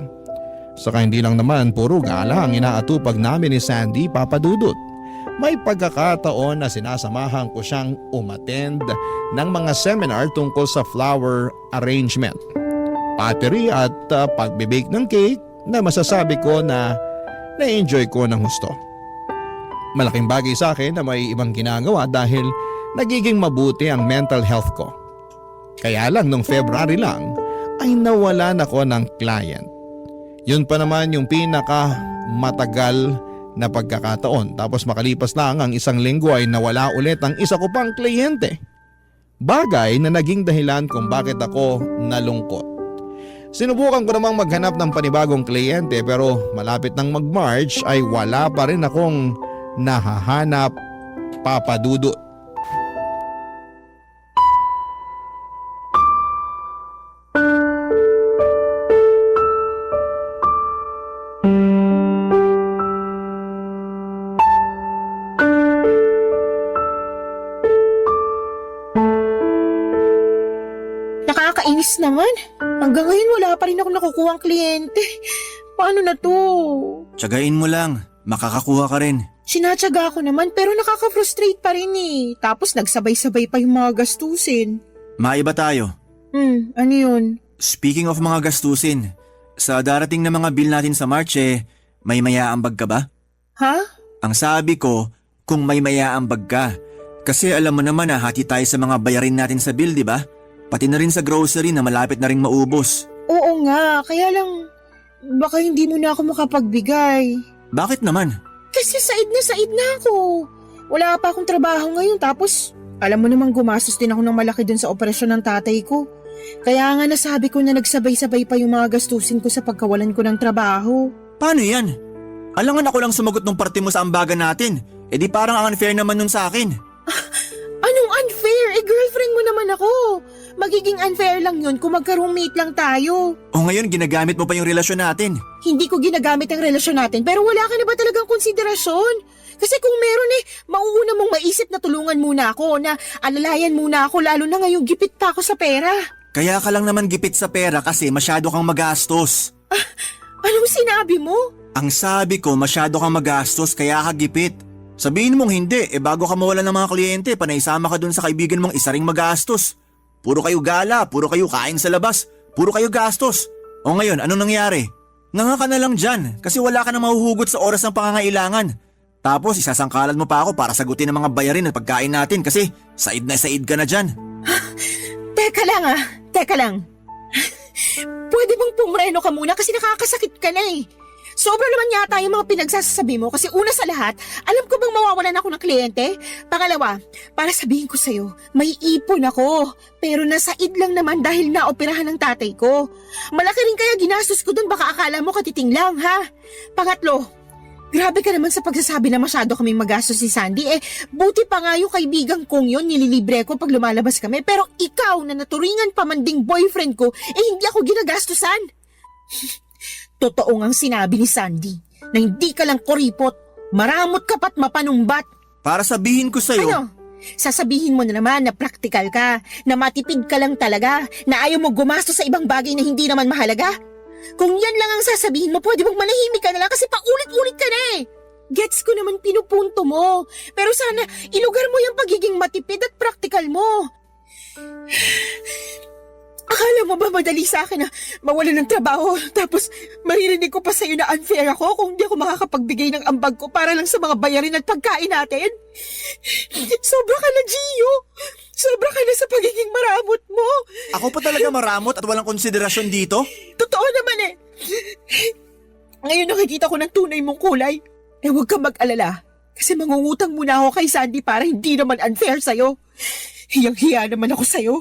Saka hindi lang naman puro gala ang inaatupag namin ni Sandy, Papa Dudut. May pagkakataon na sinasamahan ko siyang umattend ng mga seminar tungkol sa flower arrangement, pottery at pagbibake ng cake na masasabi ko na na-enjoy ko ng husto. Malaking bagay sa akin na may ibang ginagawa dahil nagiging mabuti ang mental health ko. Kaya lang nung February lang ay nawalan ako ng client. Yun pa naman yung pinaka matagal na pagkakataon, tapos makalipas lang ang 1 linggo ay nawala ulit ang isa ko pang kliyente. Bagay na naging dahilan kung bakit ako nalungkot. Sinubukan ko namang maghanap ng panibagong kliyente pero malapit ng mag-March ay wala pa rin akong nahahanap, Papa Dudut. Nakakainis naman. Hanggang ngayon wala pa rin ako nakukuha ang kliyente. Paano na to? Tiyagain mo lang, makakakuha ka rin. Sinatsaga ko naman pero nakaka-frustrate pa rin eh. Tapos nagsabay-sabay pa yung mga gastusin. Maiba tayo. Ano yun? Speaking of mga gastusin, sa darating na mga bill natin sa March may mayaambag ka ba? Ha? Ang sabi ko, kung may mayaambag ka. Kasi alam mo naman na hati tayo sa mga bayarin natin sa bill, di ba? Pati na rin sa grocery na malapit na rin maubos. Oo nga, kaya lang baka hindi mo na ako makapagbigay. Bakit naman? Kasi said na ako. Wala pa akong trabaho ngayon tapos alam mo namang gumastos din ako ng malaki dun sa operasyon ng tatay ko. Kaya nga nasabi ko na nagsabay-sabay pa yung mga gastusin ko sa pagkawalan ko ng trabaho. Paano yan? Alangan ako lang sumagot ng parte mo sa ambagan natin. E di parang ang unfair naman nun sa akin. Anong unfair? Girlfriend mo naman ako. Magiging unfair lang yun kung magka-roommate lang tayo. O ngayon ginagamit mo pa yung relasyon natin. Hindi ko ginagamit ang relasyon natin pero wala ka na ba talagang konsiderasyon? Kasi kung meron mauuna mong maisip na tulungan muna ako, na alalayan muna ako lalo na ngayong gipit pa ako sa pera. Kaya ka lang naman gipit sa pera kasi masyado kang magastos. Anong sinabi mo? Ang sabi ko masyado kang magastos kaya ka gipit. Sabihin mong hindi, bago ka mawala ng mga kliyente, panaisama ka dun sa kaibigan mong isa ring magastos. Puro kayo gala, puro kayo kain sa labas, puro kayo gastos. O ngayon, anong nangyari? Nganga ka na lang dyan kasi wala ka na mahuhugot sa oras ng pangangailangan. Tapos isasangkalan mo pa ako para sagutin ang mga bayarin at pagkain natin kasi said na said ka na dyan. Teka lang. Pwede bang pumreno ka muna kasi nakakasakit ka na eh. Sobra naman yata yung mga pinagsasabi mo kasi una sa lahat, alam ko bang mawawalan ako ng kliyente? Pangalawa, para sabihin ko sa'yo, may ipon ako. Pero nasaid lang naman dahil naoperahan ng tatay ko. Malaki rin kaya ginastos ko dun, baka akala mo katiting lang ha? Pangatlo, grabe ka naman sa pagsasabi na masyado kaming magastos si Sandy. Buti pa nga yung kaibigan kong yun, nililibre ko pag lumalabas kami. Pero ikaw na naturingan pa man ding boyfriend ko, hindi ako ginagastusan. Totoo ngang sinabi ni Sandy na hindi ka lang kuripot, maramot ka pa't mapanumbat. Para sabihin ko sa'yo, Ano? Sasabihin mo na naman na praktikal ka, na matipid ka lang talaga, na ayaw mo gumastos sa ibang bagay na hindi naman mahalaga? Kung yan lang ang sasabihin mo, pwede bang manahimik ka na lang kasi paulit-ulit ka na eh. Gets ko naman pinupunto mo, pero sana ilugar mo yung pagiging matipid at praktikal mo. Akala mo ba madali sa akin na mawalan ng trabaho tapos maririnig ko pa sa'yo na unfair ako kung hindi ako makakapagbigay ng ambag ko para lang sa mga bayarin at pagkain natin? Sobra ka na, Gio! Sobra ka na sa pagiging maramot mo! ako pa talaga maramot at walang konsiderasyon dito? Totoo naman eh! Ngayon nakikita ko ng tunay mong kulay. Eh huwag kang mag-alala kasi mangungutang muna ako kay Sandy para hindi naman unfair sa'yo. Hiyang-hiya naman ako sa'yo.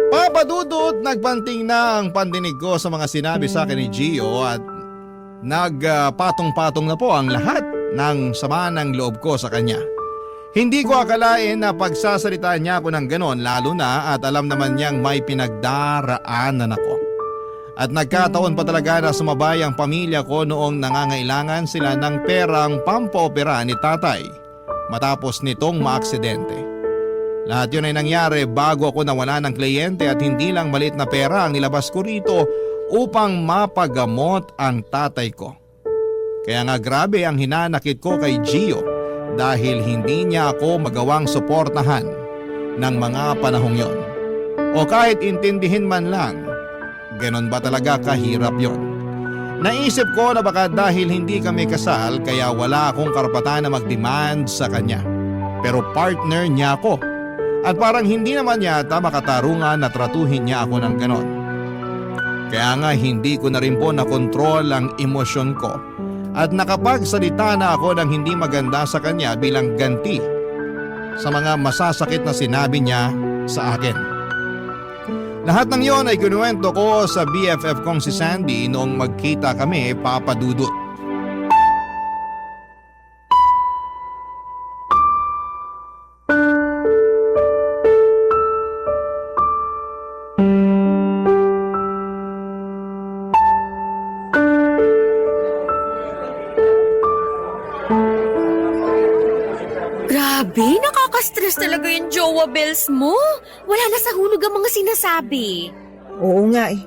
Papadudot, nagbanting na ang pandinig ko sa mga sinabi sa akin ni Gio at nagpatong-patong na po ang lahat ng sama ng loob ko sa kanya. Hindi ko akalain na pagsasalitaan niya ako ng ganon lalo na at alam naman niyang may pinagdaraanan ako. At nagkataon pa talaga na sumabay ang pamilya ko noong nangangailangan sila ng perang pampaopera ni tatay matapos nitong maaksidente. Lahat yun ay nangyari bago ako nawala ng kliyente at hindi lang maliit na pera ang nilabas ko rito upang mapagamot ang tatay ko. Kaya nga grabe ang hinanakit ko kay Gio dahil hindi niya ako magawang suportahan ng mga panahong yon. O kahit intindihin man lang, ganon ba talaga kahirap yon? Naisip ko na baka dahil hindi kami kasal kaya wala akong karapatan na mag-demand sa kanya. Pero partner niya ako. At parang hindi naman yata makatarungan na tratuhin niya ako ng ganon. Kaya nga hindi ko na rin po nakontrol ang emosyon ko at nakapagsalita na ako ng hindi maganda sa kanya bilang ganti sa mga masasakit na sinabi niya sa akin. Lahat ng yon ay kinuwento ko sa BFF kong si Sandy noong magkita kami, Papa Dudut. Grabe, nakaka-stress talaga yung jowa bells mo. Wala na sa hulog ang mga sinasabi. Oo nga eh.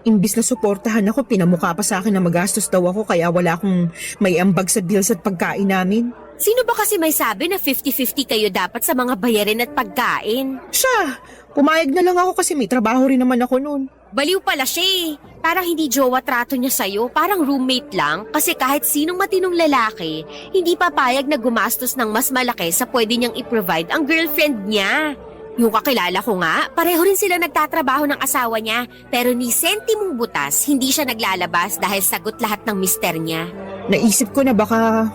Imbis na suportahan ako, pinamukha pa sa akin na magastos daw ako kaya wala akong may ambag sa bills at pagkain namin. Sino ba kasi may sabi na 50-50 kayo dapat sa mga bayarin at pagkain? Siya! Pumayag na lang ako kasi may trabaho rin naman ako noon. Baliw pala siya eh. Parang hindi jowa trato niya sa'yo, parang roommate lang kasi kahit sinong matinong lalaki, hindi papayag na gumastos ng mas malaki sa pwede niyang i-provide ang girlfriend niya. Yung kakilala ko nga, pareho rin sila nagtatrabaho ng asawa niya pero ni sentimong butas, hindi siya naglalabas dahil sagot lahat ng mister niya. Naisip ko na baka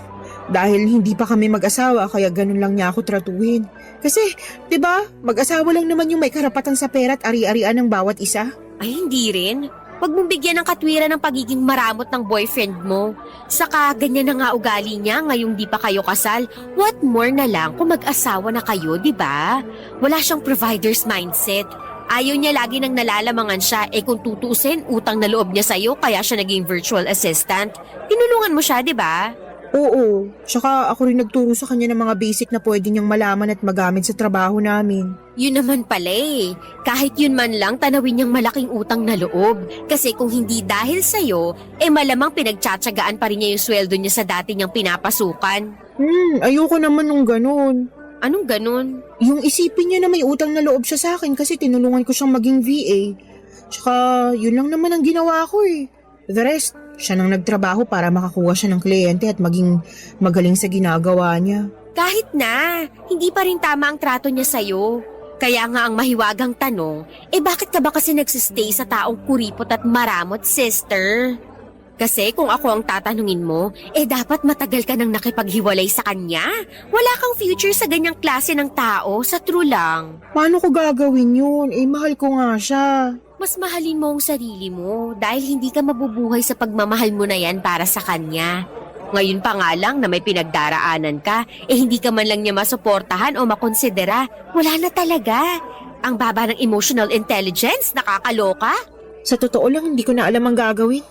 dahil hindi pa kami mag-asawa kaya ganun lang niya ako tratuhin. Kasi, 'di ba, mag-asawa lang naman yung may karapatan sa pera at ari-arian ng bawat isa. Ay, hindi rin. Huwag mong bigyan ng katwiran ng pagiging maramot ng boyfriend mo. Saka ganyan na nga ugali niya ngayong di pa kayo kasal. What more na lang kung mag-asawa na kayo, di ba? Wala siyang provider's mindset. Ayaw niya lagi nang nalalamangan siya, kung tutusin, utang na loob niya sa'yo kaya siya naging virtual assistant. Tinulungan mo siya, di ba? Oo, saka ako rin nagturo sa kanya ng mga basic na pwede niyang malaman at magamit sa trabaho namin. Yun naman pala eh. Kahit yun man lang, tanawin niyang malaking utang na loob. Kasi kung hindi dahil sa'yo, malamang pinagtsatsagaan pa rin niya yung sweldo niya sa dati niyang pinapasukan. Ayoko naman nung ganun. Anong ganun? Yung isipin niya na may utang na loob siya sa akin kasi tinulungan ko siyang maging VA. Tsaka yun lang naman ang ginawa ko eh. The rest, siya nang nagtrabaho para makakuha siya ng kliyente at maging magaling sa ginagawa niya. Kahit na, hindi pa rin tama ang trato niya sa'yo. Kaya nga ang mahiwagang tanong, bakit ka ba kasi nagsistay sa taong kuripot at maramot, sister? Kasi kung ako ang tatanungin mo, dapat matagal ka nang nakipaghiwalay sa kanya. Wala kang future sa ganyang klase ng tao, sa true lang. Paano ko gagawin yun? Mahal ko nga siya. Mas mahalin mo ang sarili mo dahil hindi ka mabubuhay sa pagmamahal mo na yan para sa kanya. Ngayon pa nga lang na may pinagdaraanan ka, hindi ka man lang niya masuportahan o makonsidera. Wala na talaga. Ang baba ng emotional intelligence, nakakaloka. Sa totoo lang, hindi ko na alam ang gagawin.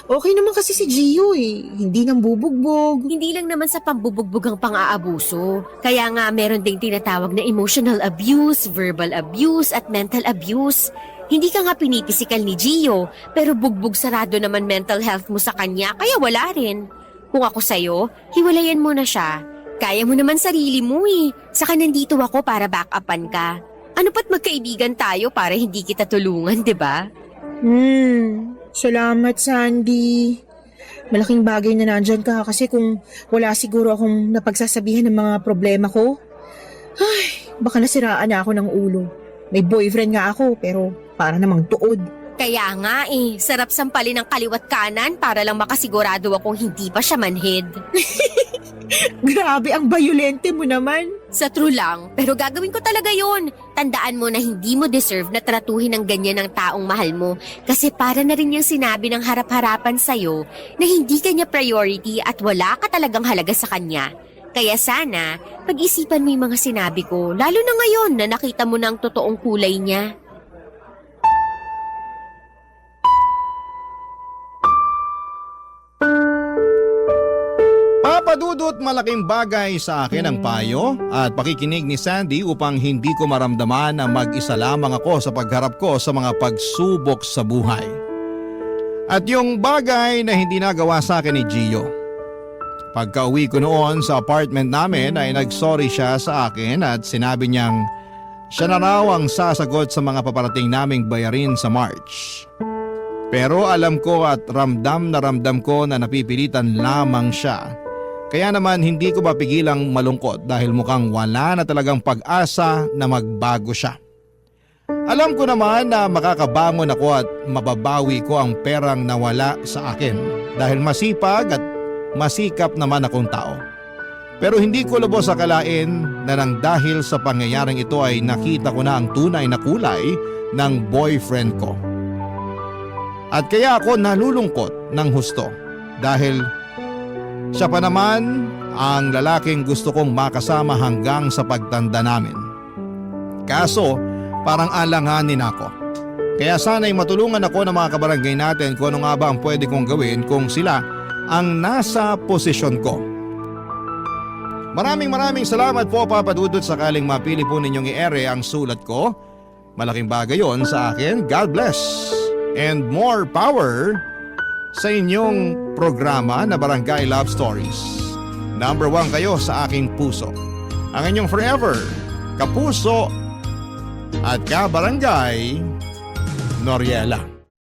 Okay naman kasi si Gio eh. Hindi nang bubugbog. Hindi lang naman sa pambubugbog ang pang-aabuso. Kaya nga meron ding tinatawag na emotional abuse, verbal abuse at mental abuse. Hindi ka nga pinipisikal ni Gio, pero bugbog sarado naman mental health mo sa kanya, kaya wala rin. Kung ako sa'yo, hiwalayan mo na siya. Kaya mo naman sarili mo eh. Saka nandito ako para back-upan ka. Ano pa't magkaibigan tayo para hindi kita tulungan, di ba? Salamat Sandy. Malaking bagay na nandyan ka kasi kung wala siguro akong napagsasabihan ng mga problema ko, ay, baka nasiraan na ako ng ulo. May boyfriend nga ako pero para namang tuod. Kaya nga eh, sarap sampalin ng kaliwat kanan para lang makasigurado akong hindi pa siya manhid. Grabe, ang bayolente mo naman. Sa true lang, pero gagawin ko talaga yon. Tandaan mo na hindi mo deserve na tratuhin ng ganyan ng taong mahal mo kasi para na rin yung sinabi ng harap-harapan sa'yo na hindi kanya priority at wala ka talagang halaga sa kanya. Kaya sana, pag-isipan mo yung mga sinabi ko, lalo na ngayon na nakita mo na ang totoong kulay niya. Papadudot malaking bagay sa akin ang payo at pakikinig ni Sandy upang hindi ko maramdaman na mag-isa lamang ako sa pagharap ko sa mga pagsubok sa buhay. At yung bagay na hindi nagawa sa akin ni Gio. Pagka-uwi ko noon sa apartment namin ay nagsorry siya sa akin at sinabi niyang siya na raw ang sasagot sa mga paparating naming bayarin sa March. Pero alam ko at ramdam na ramdam ko na napipilitan lamang siya. Kaya naman hindi ko mapigilang malungkot dahil mukhang wala na talagang pag-asa na magbago siya. Alam ko naman na makakabangon ako at mababawi ko ang perang nawala sa akin dahil masipag at masikap naman akong tao. Pero hindi ko lubos akalain na nang dahil sa pangyayaring ito ay nakita ko na ang tunay na kulay ng boyfriend ko. At kaya ako nalulungkot ng husto dahil siya pa naman ang lalaking gusto kong makasama hanggang sa pagtanda namin. Kaso parang alanganin ako. Kaya sana'y matulungan ako ng mga kabarangay natin kung ano nga ba ang pwede kong gawin kung sila ang nasa posisyon ko. Maraming salamat po Papadudot sakaling mapili po ninyong i-ere ang sulat ko. Malaking bagay yon sa akin. God bless and more power sa inyong programa na Barangay Love Stories. Number 1 kayo sa aking puso. Ang inyong forever, kapuso at kabarangay, Noriela.